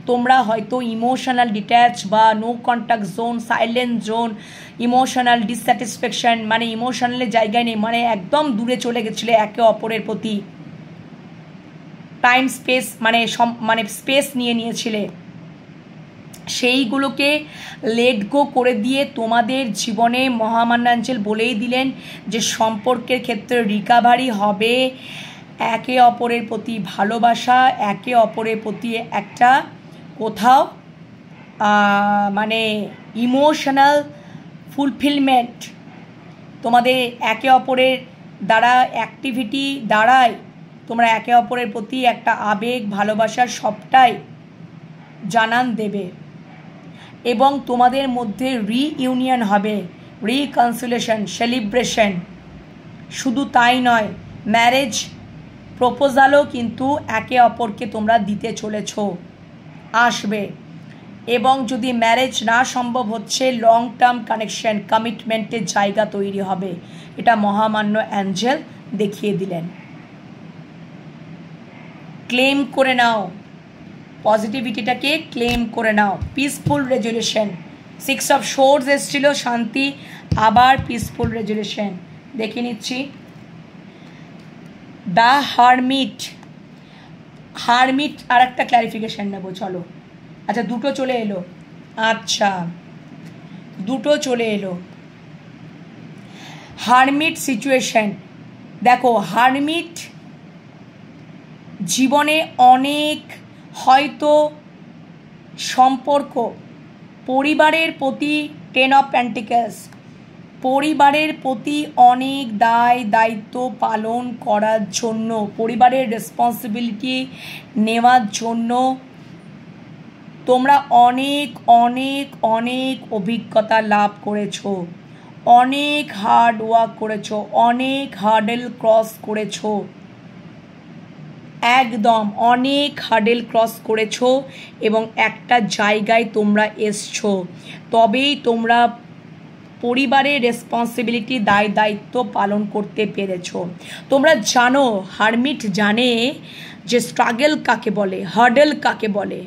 তোমরা হয়তো ইমোশনাল ডিট্যাচ বা no contact zone, silent zone, emotional dissatisfaction, মানে ইমোশনালের জায়গায় নেই, মানে একদম দূরে চলে গেছিলে একে অপরের প্রতি, টাইম স্পেস মানে স্পেস নিয়েছিলে, সেইগুলোকে লেট গো করে দিয়ে তোমাদের জীবনে মহামান্যাঞ্চল বলেই দিলেন যে সম্পর্কের ক্ষেত্রে রিকাভারি হবে। একে অপরের প্রতি ভালোবাসা, একে অপরের প্রতি একটা কোথাও মানে ইমোশনাল ফুলফিলমেন্ট, তোমাদের একে অপরের দ্বারা অ্যাক্টিভিটি দ্বারাই তোমরা একে অপরের প্রতি একটা আবেগ, ভালোবাসা সবটাই জানান দেবে এবং তোমাদের মধ্যে রিইউনিয়ন হবে, রিকনসিলেশন, সেলিব্রেশন। শুধু তাই নয়, ম্যারেজ প্রপোজালও কিন্তু একে অপরকে তোমরা দিতে চলেছ, আসবে। এবং যদি ম্যারেজ না সম্ভব হচ্ছে, লং টার্ম কানেকশন, কমিটমেন্টের জায়গা তৈরি হবে। এটা মহামান্য অ্যাঞ্জেল দেখিয়ে দিলেন। ক্লেম করে নাও, পজিটিভিটিটাকে ক্লেম করে নাও। পিসফুল রেজলিউশন, 6 অফ সোর্স এসেছিল, শান্তি, আবার পিসফুল রেজলিউশন দেখে নিচ্ছি। দ্য হারমিট, আর একটা ক্ল্যারিফিকেশন নেবো, চলো। আচ্ছা, দুটো চলে এলো, আচ্ছা দুটো চলে এলো। হারমিট সিচুয়েশন, দেখো হারমিট জীবনে অনেক হয়তো সম্পর্ক, পরিবারের প্রতি 10 অফ পেন্টিকলস, পরিবারের প্রতি অনেক দায় দায়িত্ব পালন করার জন্য, পরিবারের রেসপন্সিবিলিটি নেওয়ার জন্য তোমরা অনেক অনেক অনেক অভিজ্ঞতা লাভ করেছো, অনেক হার্ড ওয়ার্ক করেছো, অনেক হার্ডেল ক্রস করেছো, একদম অনেক হার্ডেল ক্রস করেছো এবং একটা জায়গায় তোমরা এসছো। তবেই তোমরা পরিবারের রেসপন্সিবিলিটি, দায় দায়িত্ব পালন করতে পেরেছো। তোমরা জানো, হারমিট জানে যে স্ট্রাগল কাকে বলে, হার্ডেল কাকে বলে।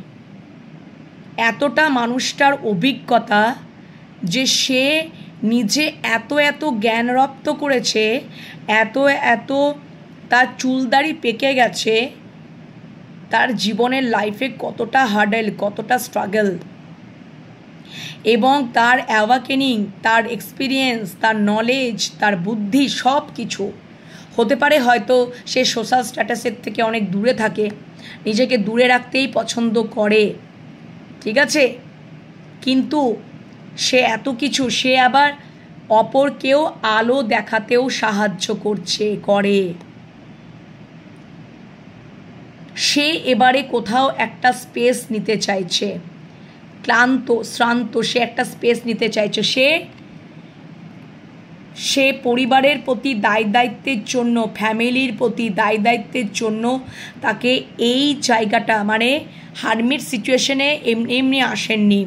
এতটা মানুষটার অভিজ্ঞতা যে সে নিজে এত জ্ঞান রপ্ত করেছে, এত তার চুলদাড়ি পেকে গেছে, তার জীবনের লাইফে কতটা হার্ডেল, কতটা স্ট্রাগল, এবং তার অ্যাওয়াকেনিং, তার এক্সপিরিয়েন্স, তার নলেজ, তার বুদ্ধি, সব কিছু হতে পারে হয়তো সে সোশ্যাল স্ট্যাটাসের থেকে অনেক দূরে থাকে, নিজেকে দূরে রাখতেই পছন্দ করে, ঠিক আছে, কিন্তু সে এত কিছু, সে আবার অপরকেও আলো দেখাতেও সাহায্য করে। সে এবারে কোথাও একটা স্পেস নিতে চাইছে, ক্লান্ত শ্রান্ত, সে একটা স্পেস নিতে চাইছে। সে পরিবারের প্রতি দায় দায়িত্বের জন্য, ফ্যামিলির প্রতি দায় দায়িত্বের জন্য তাকে এই জায়গাটা, মানে হারমিট সিচুয়েশনে এমনি আসেননি,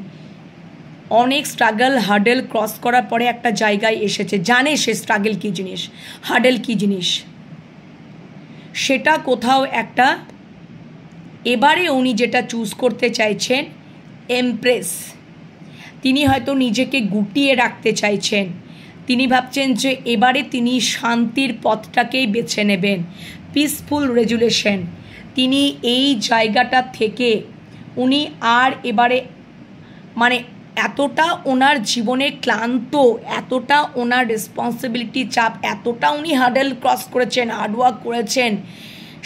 অনেক স্ট্রাগল হার্ডেল ক্রস করার পরে একটা জায়গায় এসেছে, জানে সে স্ট্রাগল কী জিনিস, হার্ডেল কী জিনিস। সেটা কোথাও একটা, এবারে উনি যেটা চুজ করতে চাইছেন এমপ্রেস, তিনি হয়তো নিজেকে গুটিয়ে রাখতে চাইছেন, তিনি ভাবছেন যে এবারে তিনি শান্তির পথটাকেই বেছে নেবেন, পিসফুল রেজুলেশন। তিনি এই জায়গাটা থেকে উনি আর এবারে মানে এতটা ওনার জীবনে ক্লান্ত, এতটা ওনার রেসপন্সিবিলিটি চাপ, এতটা উনি হার্ডেল ক্রস করেছেন, হার্ডওয়ার্ক করেছেন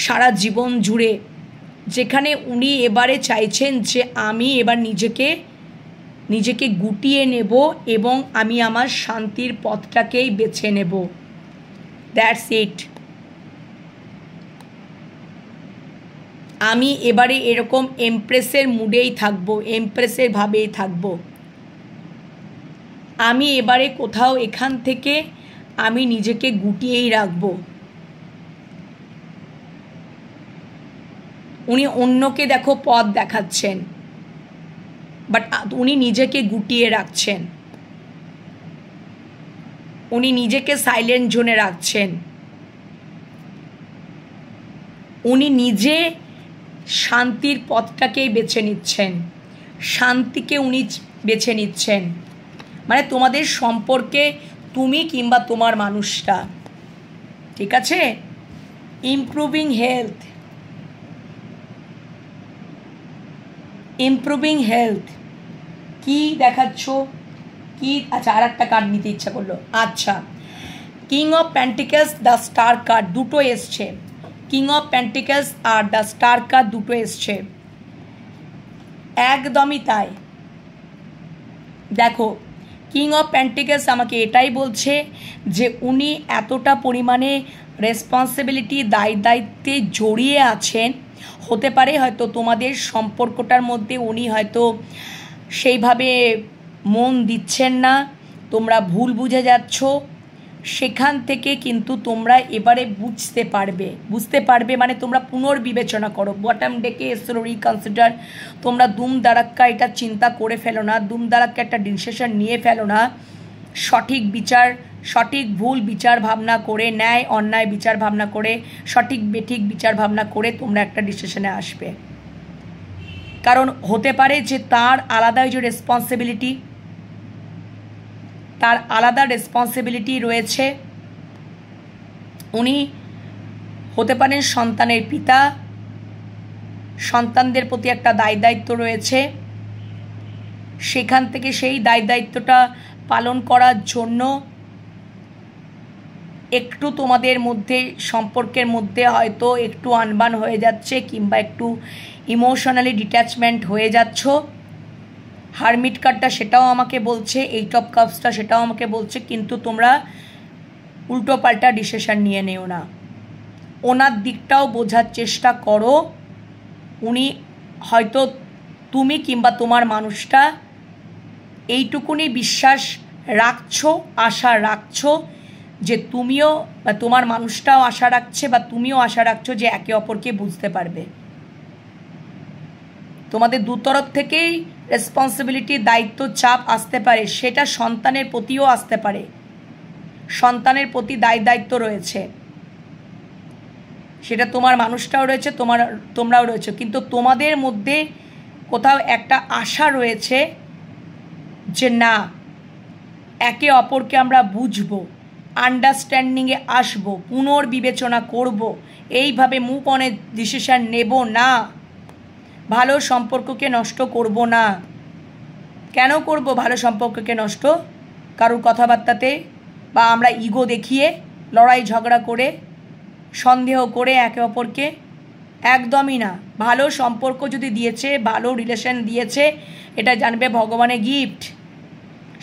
সারা জীবন জুড়ে, যেখানে উনি এবারে চাইছেন যে আমি এবার নিজেকে গুটিয়ে নেব এবং আমি আমার শান্তির পথটাকেই বেছে নেব। That's it. আমি এবারে এরকম এমপ্রেসের মুডেই থাকবো, এমপ্রেসের ভাবেই থাকবো। আমি এবারে কোথাও এখান থেকে আমি নিজেকে গুটিয়েই রাখবো। উনি অন্যকে দেখো পথ দেখাচ্ছেন, বাট উনি নিজেকে গুটিয়ে রাখছেন, উনি নিজেকে সাইলেন্ট জোনে রাখছেন, উনি নিজে শান্তির পথটাকেই বেছে নিচ্ছেন, শান্তিকে উনি বেছে নিচ্ছেন। মানে তোমাদের সম্পর্কে তুমি কিংবা তোমার মানুষটা, ঠিক আছে? ইমপ্রুভিং হেলথ, ইমপ্রুভিং হেলথ কি দেখাচ্ছ কি? আচ্ছা, আর একটা কার্ড নিতে ইচ্ছা করলো। আচ্ছা, king of pentacles, the star card দুটো এসছে। King of pentacles are the star card দুটো এসছে, একদমই তাই। দেখো, কিং অফ পেন্টিকলস আমাকে এটাই বলছে যে উনি এতটা পরিমাণে রেসপন্সিবিলিটি, দায়িত্বে জড়িয়ে আছেন, হতে পারে হয়তো তোমাদের সম্পর্কটার মধ্যে উনি হয়তো সেইভাবে মন দিচ্ছেন না, তোমরা ভুল বুঝে যাচ্ছ, সেখান থেকে কিন্তু তোমরা এবারে বুঝতে পারবে মানে তোমরা পুনর্বিবেচনা করো। বটম ডেকে এসো রিকনসিডার। তোমরা দুম দাঁড়াক্কা এটা চিন্তা করে ফেলো না, দুম দাঁড়াক্কা একটা ডিসিশন নিয়ে ফেলো না। সঠিক ভুল বিচার ভাবনা করে, ন্যায় অন্যায় বিচার ভাবনা করে, সঠিক বেঠিক বিচার ভাবনা করে তোমরা একটা ডিসিশনে আসবে। কারণ হতে পারে যে তার আলাদা যে রেসপন্সিবিলিটি, তার আলাদা রেসপন্সিবিলিটি রয়েছে। উনি হতে পারেন সন্তানের পিতা, সন্তানদের প্রতি একটা দায়িত্ব রয়েছে, সেখান থেকে সেই দায়িত্বটা পালন করার জন্য একটু তোমাদের মধ্যে সম্পর্কের মধ্যে হয়তো একটু আনবান হয়ে যাচ্ছে কিংবা একটু ইমোশনালি ডিট্যাচমেন্ট হয়ে যাচ্ছ। হারমিট কার্ডটা সেটাও আমাকে বলছে, এইট অফ কাপসটা সেটাও আমাকে বলছে, কিন্তু তোমরা উল্টো পাল্টা ডিসিশন নিয়ে নেও না। ওনার দিকটাও বোঝার চেষ্টা করো। উনি হয়তো, তুমি কিংবা তোমার মানুষটা এইটুকুনি বিশ্বাস রাখছো, আশা রাখছো যে তুমিও বা তোমার মানুষটাও আশা রাখছে বা তুমিও আশা রাখছো যে একে অপরকে বুঝতে পারবে। তোমাদের দু তরফ থেকেই রেসপন্সিবিলিটি, দায়িত্ব, চাপ আসতে পারে, সেটা সন্তানের প্রতিও আসতে পারে। সন্তানের প্রতি দায়িত্ব রয়েছে, সেটা তোমার মানুষটাও রয়েছে, তোমরাও রয়েছে, কিন্তু তোমাদের মধ্যে কোথাও একটা আশা রয়েছে যে না, একে অপরকে আমরা বুঝবো, আন্ডারস্ট্যান্ডিংয়ে আসবো, পুনর্বিবেচনা করব, এইভাবে মুভ অনের ডিসিশন নেব না, ভালো সম্পর্ককে নষ্ট করব না। কেন করব ভালো সম্পর্ককে নষ্ট? কারোর কথাবার্তাতে বা আমরা ইগো দেখিয়ে, লড়াই ঝগড়া করে, সন্দেহ করে একে অপরকে? একদমই না। ভালো সম্পর্ক যদি দিয়েছে, ভালো রিলেশন দিয়েছে, এটা জানবে ভগবানের গিফট।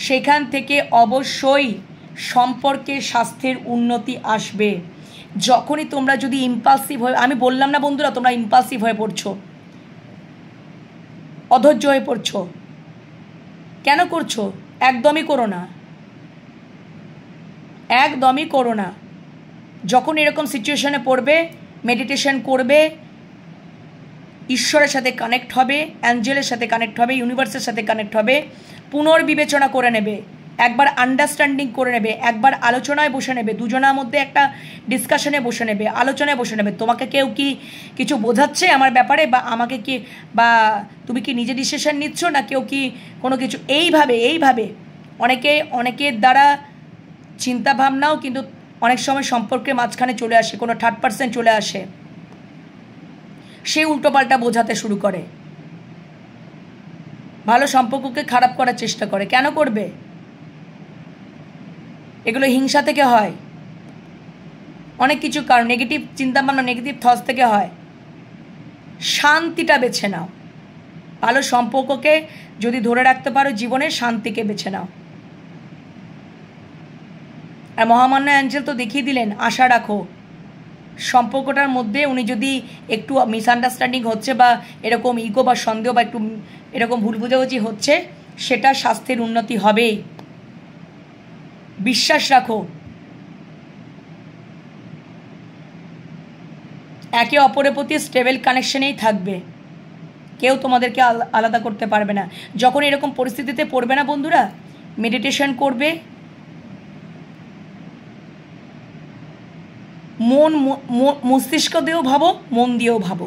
সেখান থেকে অবশ্যই সম্পর্কের স্বাস্থ্যের উন্নতি আসবে। যখনই তোমরা যদি ইম্পালসিভ হয়ে, আমি বললাম না বন্ধুরা তোমরা ইম্পালসিভ হয়ে পড়ছো, অধৈর্য হয়ে পড়ছো, কেন করছো? একদমই করো না, একদমই করো না। যখন এরকম সিচুয়েশনে পড়বে, মেডিটেশন করবে, ঈশ্বরের সাথে কানেক্ট হবে, অ্যাঞ্জেলের সাথে কানেক্ট হবে, ইউনিভার্সের সাথে কানেক্ট হবে, পুনর্বিবেচনা করে নেবে একবার আন্ডারস্ট্যান্ডিং করে নেবে, একবার আলোচনায় বসে নেবে, দুজনের মধ্যে একটা ডিসকাশনে বসে নেবে, আলোচনায় বসে নেবে। তোমাকে কেউ কি কিছু বোঝাচ্ছে আমার ব্যাপারে, বা আমাকে কি, বা তুমি কি নিজে ডিসিশন নিচ্ছ, না কেউ কি কোনো কিছু, এইভাবে অনেকের দ্বারা চিন্তাভাবনাও কিন্তু অনেক সময় সম্পর্কের মাঝখানে চলে আসে, কোনো থার্ড পার্সন চলে আসে, সে উল্টোপাল্টা বোঝাতে শুরু করে, ভালো সম্পর্ককে খারাপ করার চেষ্টা করে। কেন করবে? এগুলো হিংসা থেকে হয়, অনেক কিছু কারণ, নেগেটিভ চিন্তাভাবনা, নেগেটিভ থটস থেকে হয়। শান্তিটা বেছে নাও, ভালো সম্পর্ককে যদি ধরে রাখতে পারো জীবনে, শান্তিকে বেছে নাও। আর মহামান্য অ্যাঞ্জেল তো দেখিয়ে দিলেন, আশা রাখো সম্পর্কটার মধ্যে উনি যদি একটু মিসআন্ডারস্ট্যান্ডিং হচ্ছে, বা এরকম ইগো বা সন্দেহ বা একটু এরকম ভুল বুঝাবুঝি হচ্ছে, সেটা স্বাস্থ্যের উন্নতি হবেই। বিশ্বাস রাখো, একে অপরের প্রতি স্টেবল কানেকশনেই থাকবে, কেউ তোমাদেরকে আলাদা করতে পারবে না। যখন এরকম পরিস্থিতিতে পড়বে না বন্ধুরা, মেডিটেশন করবে, মস্তিষ্ক দিয়েও ভাবো, মন দিয়েও ভাবো,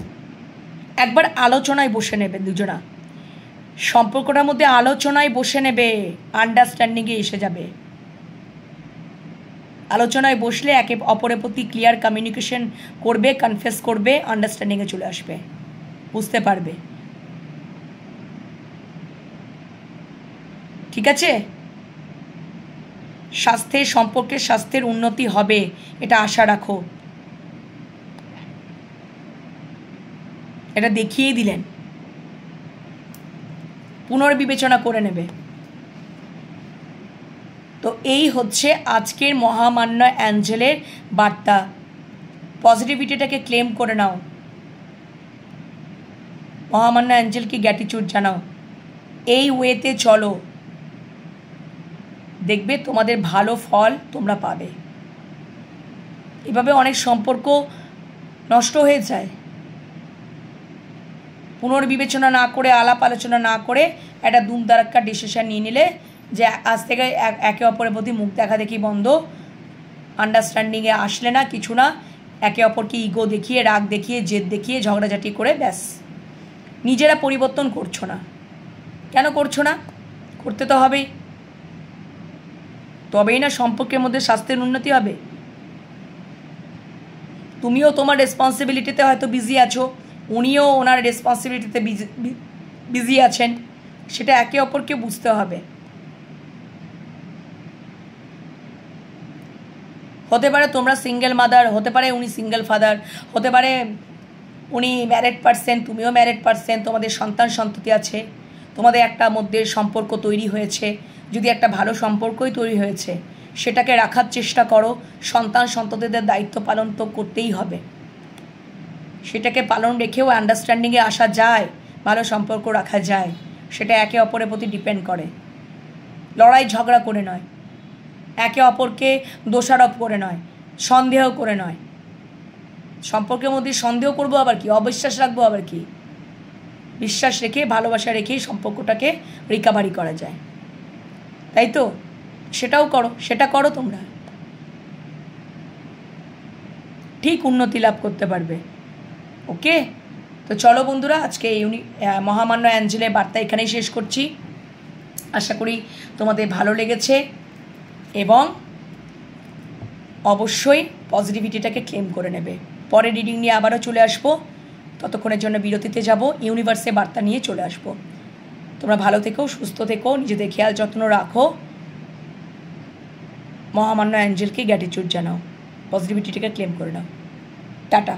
একবার আলোচনায় বসে নেবে দুজনা, সম্পর্কটার মধ্যে আলোচনায় বসে নেবে, আন্ডারস্ট্যান্ডিংয়ে এসে যাবে। আলোচনায় বসলে একে অপরের প্রতি ক্লিয়ার কমিউনিকেশন করবে, কনফেস করবে, আন্ডারস্ট্যান্ডিংয়ে চলে আসবে, বুঝতে পারবে। ঠিক আছে? সম্পর্কের স্বাস্থ্যের উন্নতি হবে, এটা আশা রাখো। এটা দেখিয়ে দিলেন, পুনর্বিবেচনা করে নেবে। তো এই হচ্ছে আজকের মহামান্য অ্যাঞ্জেলের বার্তা। পজিটিভিটিটাকে ক্লেম করে নাও, মহামান্য অ্যাঞ্জেলকে গ্র্যাটিটিউড জানাও, এই ওয়েতে চলো, দেখবে তোমাদের ভালো ফল তোমরা পাবে। এভাবে অনেক সম্পর্ক নষ্ট হয়ে যায়, পুনর্বিবেচনা না করে, আলাপ আলোচনা না করে একটা দুমদারাক্কা ডিসিশন নিয়ে নিলে যে আজ থেকে একে অপরের প্রতি মুখ দেখা দেখি বন্ধ, আন্ডারস্ট্যান্ডিংয়ে আসলে না, কিছু না, একে অপরকে ইগো দেখিয়ে, রাগ দেখিয়ে, জেদ দেখিয়ে, ঝগড়াঝাটি করে ব্যাস, নিজেরা পরিবর্তন করছো না। কেন করছো না? করতে তো হবেই, তবেই না সম্পর্কের মধ্যে স্বাস্থ্যের উন্নতি হবে। তুমিও তোমার রেসপন্সিবিলিটিতে হয়তো বিজি আছো, উনিও ওনার রেসপন্সিবিলিটিতে বিজি আছেন, সেটা একে অপরকে বুঝতে হবে। হতে পারে তোমরা সিঙ্গেল মাদার, হতে পারে উনি সিঙ্গেল ফাদার, হতে পারে উনি ম্যারিড পারসন, তুমিও ম্যারিড পারসন, তোমাদের সন্তান সন্ততি আছে, তোমাদের একটা মধ্যে সম্পর্ক তৈরি হয়েছে। যদি একটা ভালো সম্পর্কই তৈরি হয়েছে, সেটাকে রাখার চেষ্টা করো। সন্তান সন্ততিদের দায়িত্ব পালন তো করতেই হবে, সেটাকে পালন রেখেও আন্ডারস্ট্যান্ডিংয়ে আসা যায়, ভালো সম্পর্ক রাখা যায়। সেটা একে অপরের প্রতি ডিপেন্ড করে, লড়াই ঝগড়া করে নয়, একে অপরকে দোষারোপ করে নয়, সন্দেহ করে নয়। সম্পর্কের মধ্যে সন্দেহ করবো আবার কি, অবিশ্বাস রাখবো আবার কি? বিশ্বাস রেখে, ভালোবাসা রেখেই সম্পর্কটাকে রিকভারি করা যায়, তাই তো? সেটাও করো, সেটা করো তোমরা, ঠিক উন্নতি লাভ করতে পারবে। ওকে, তো চলো বন্ধুরা, আজকে এই মহামান্য অ্যাঞ্জেলের বার্তা এখানেই শেষ করছি। আশা করি তোমাদের ভালো লেগেছে, এবং অবশ্যই পজিটিভিটিটাকে ক্লেম করে নেবে। পরে রিডিং নিয়ে আবারও চলে আসবো, ততক্ষণের জন্য বিরতিতে যাব, ইউনিভার্সে বার্তা নিয়ে চলে আসবো। তোমরা ভালো থেকো, সুস্থ থেকো, নিজেদের খেয়াল যত্ন রাখো, মহামান্য অ্যাঞ্জেলকে গ্র্যাটিটিউড জানাও, পজিটিভিটিটাকে ক্লেম করে নাও। টাটা।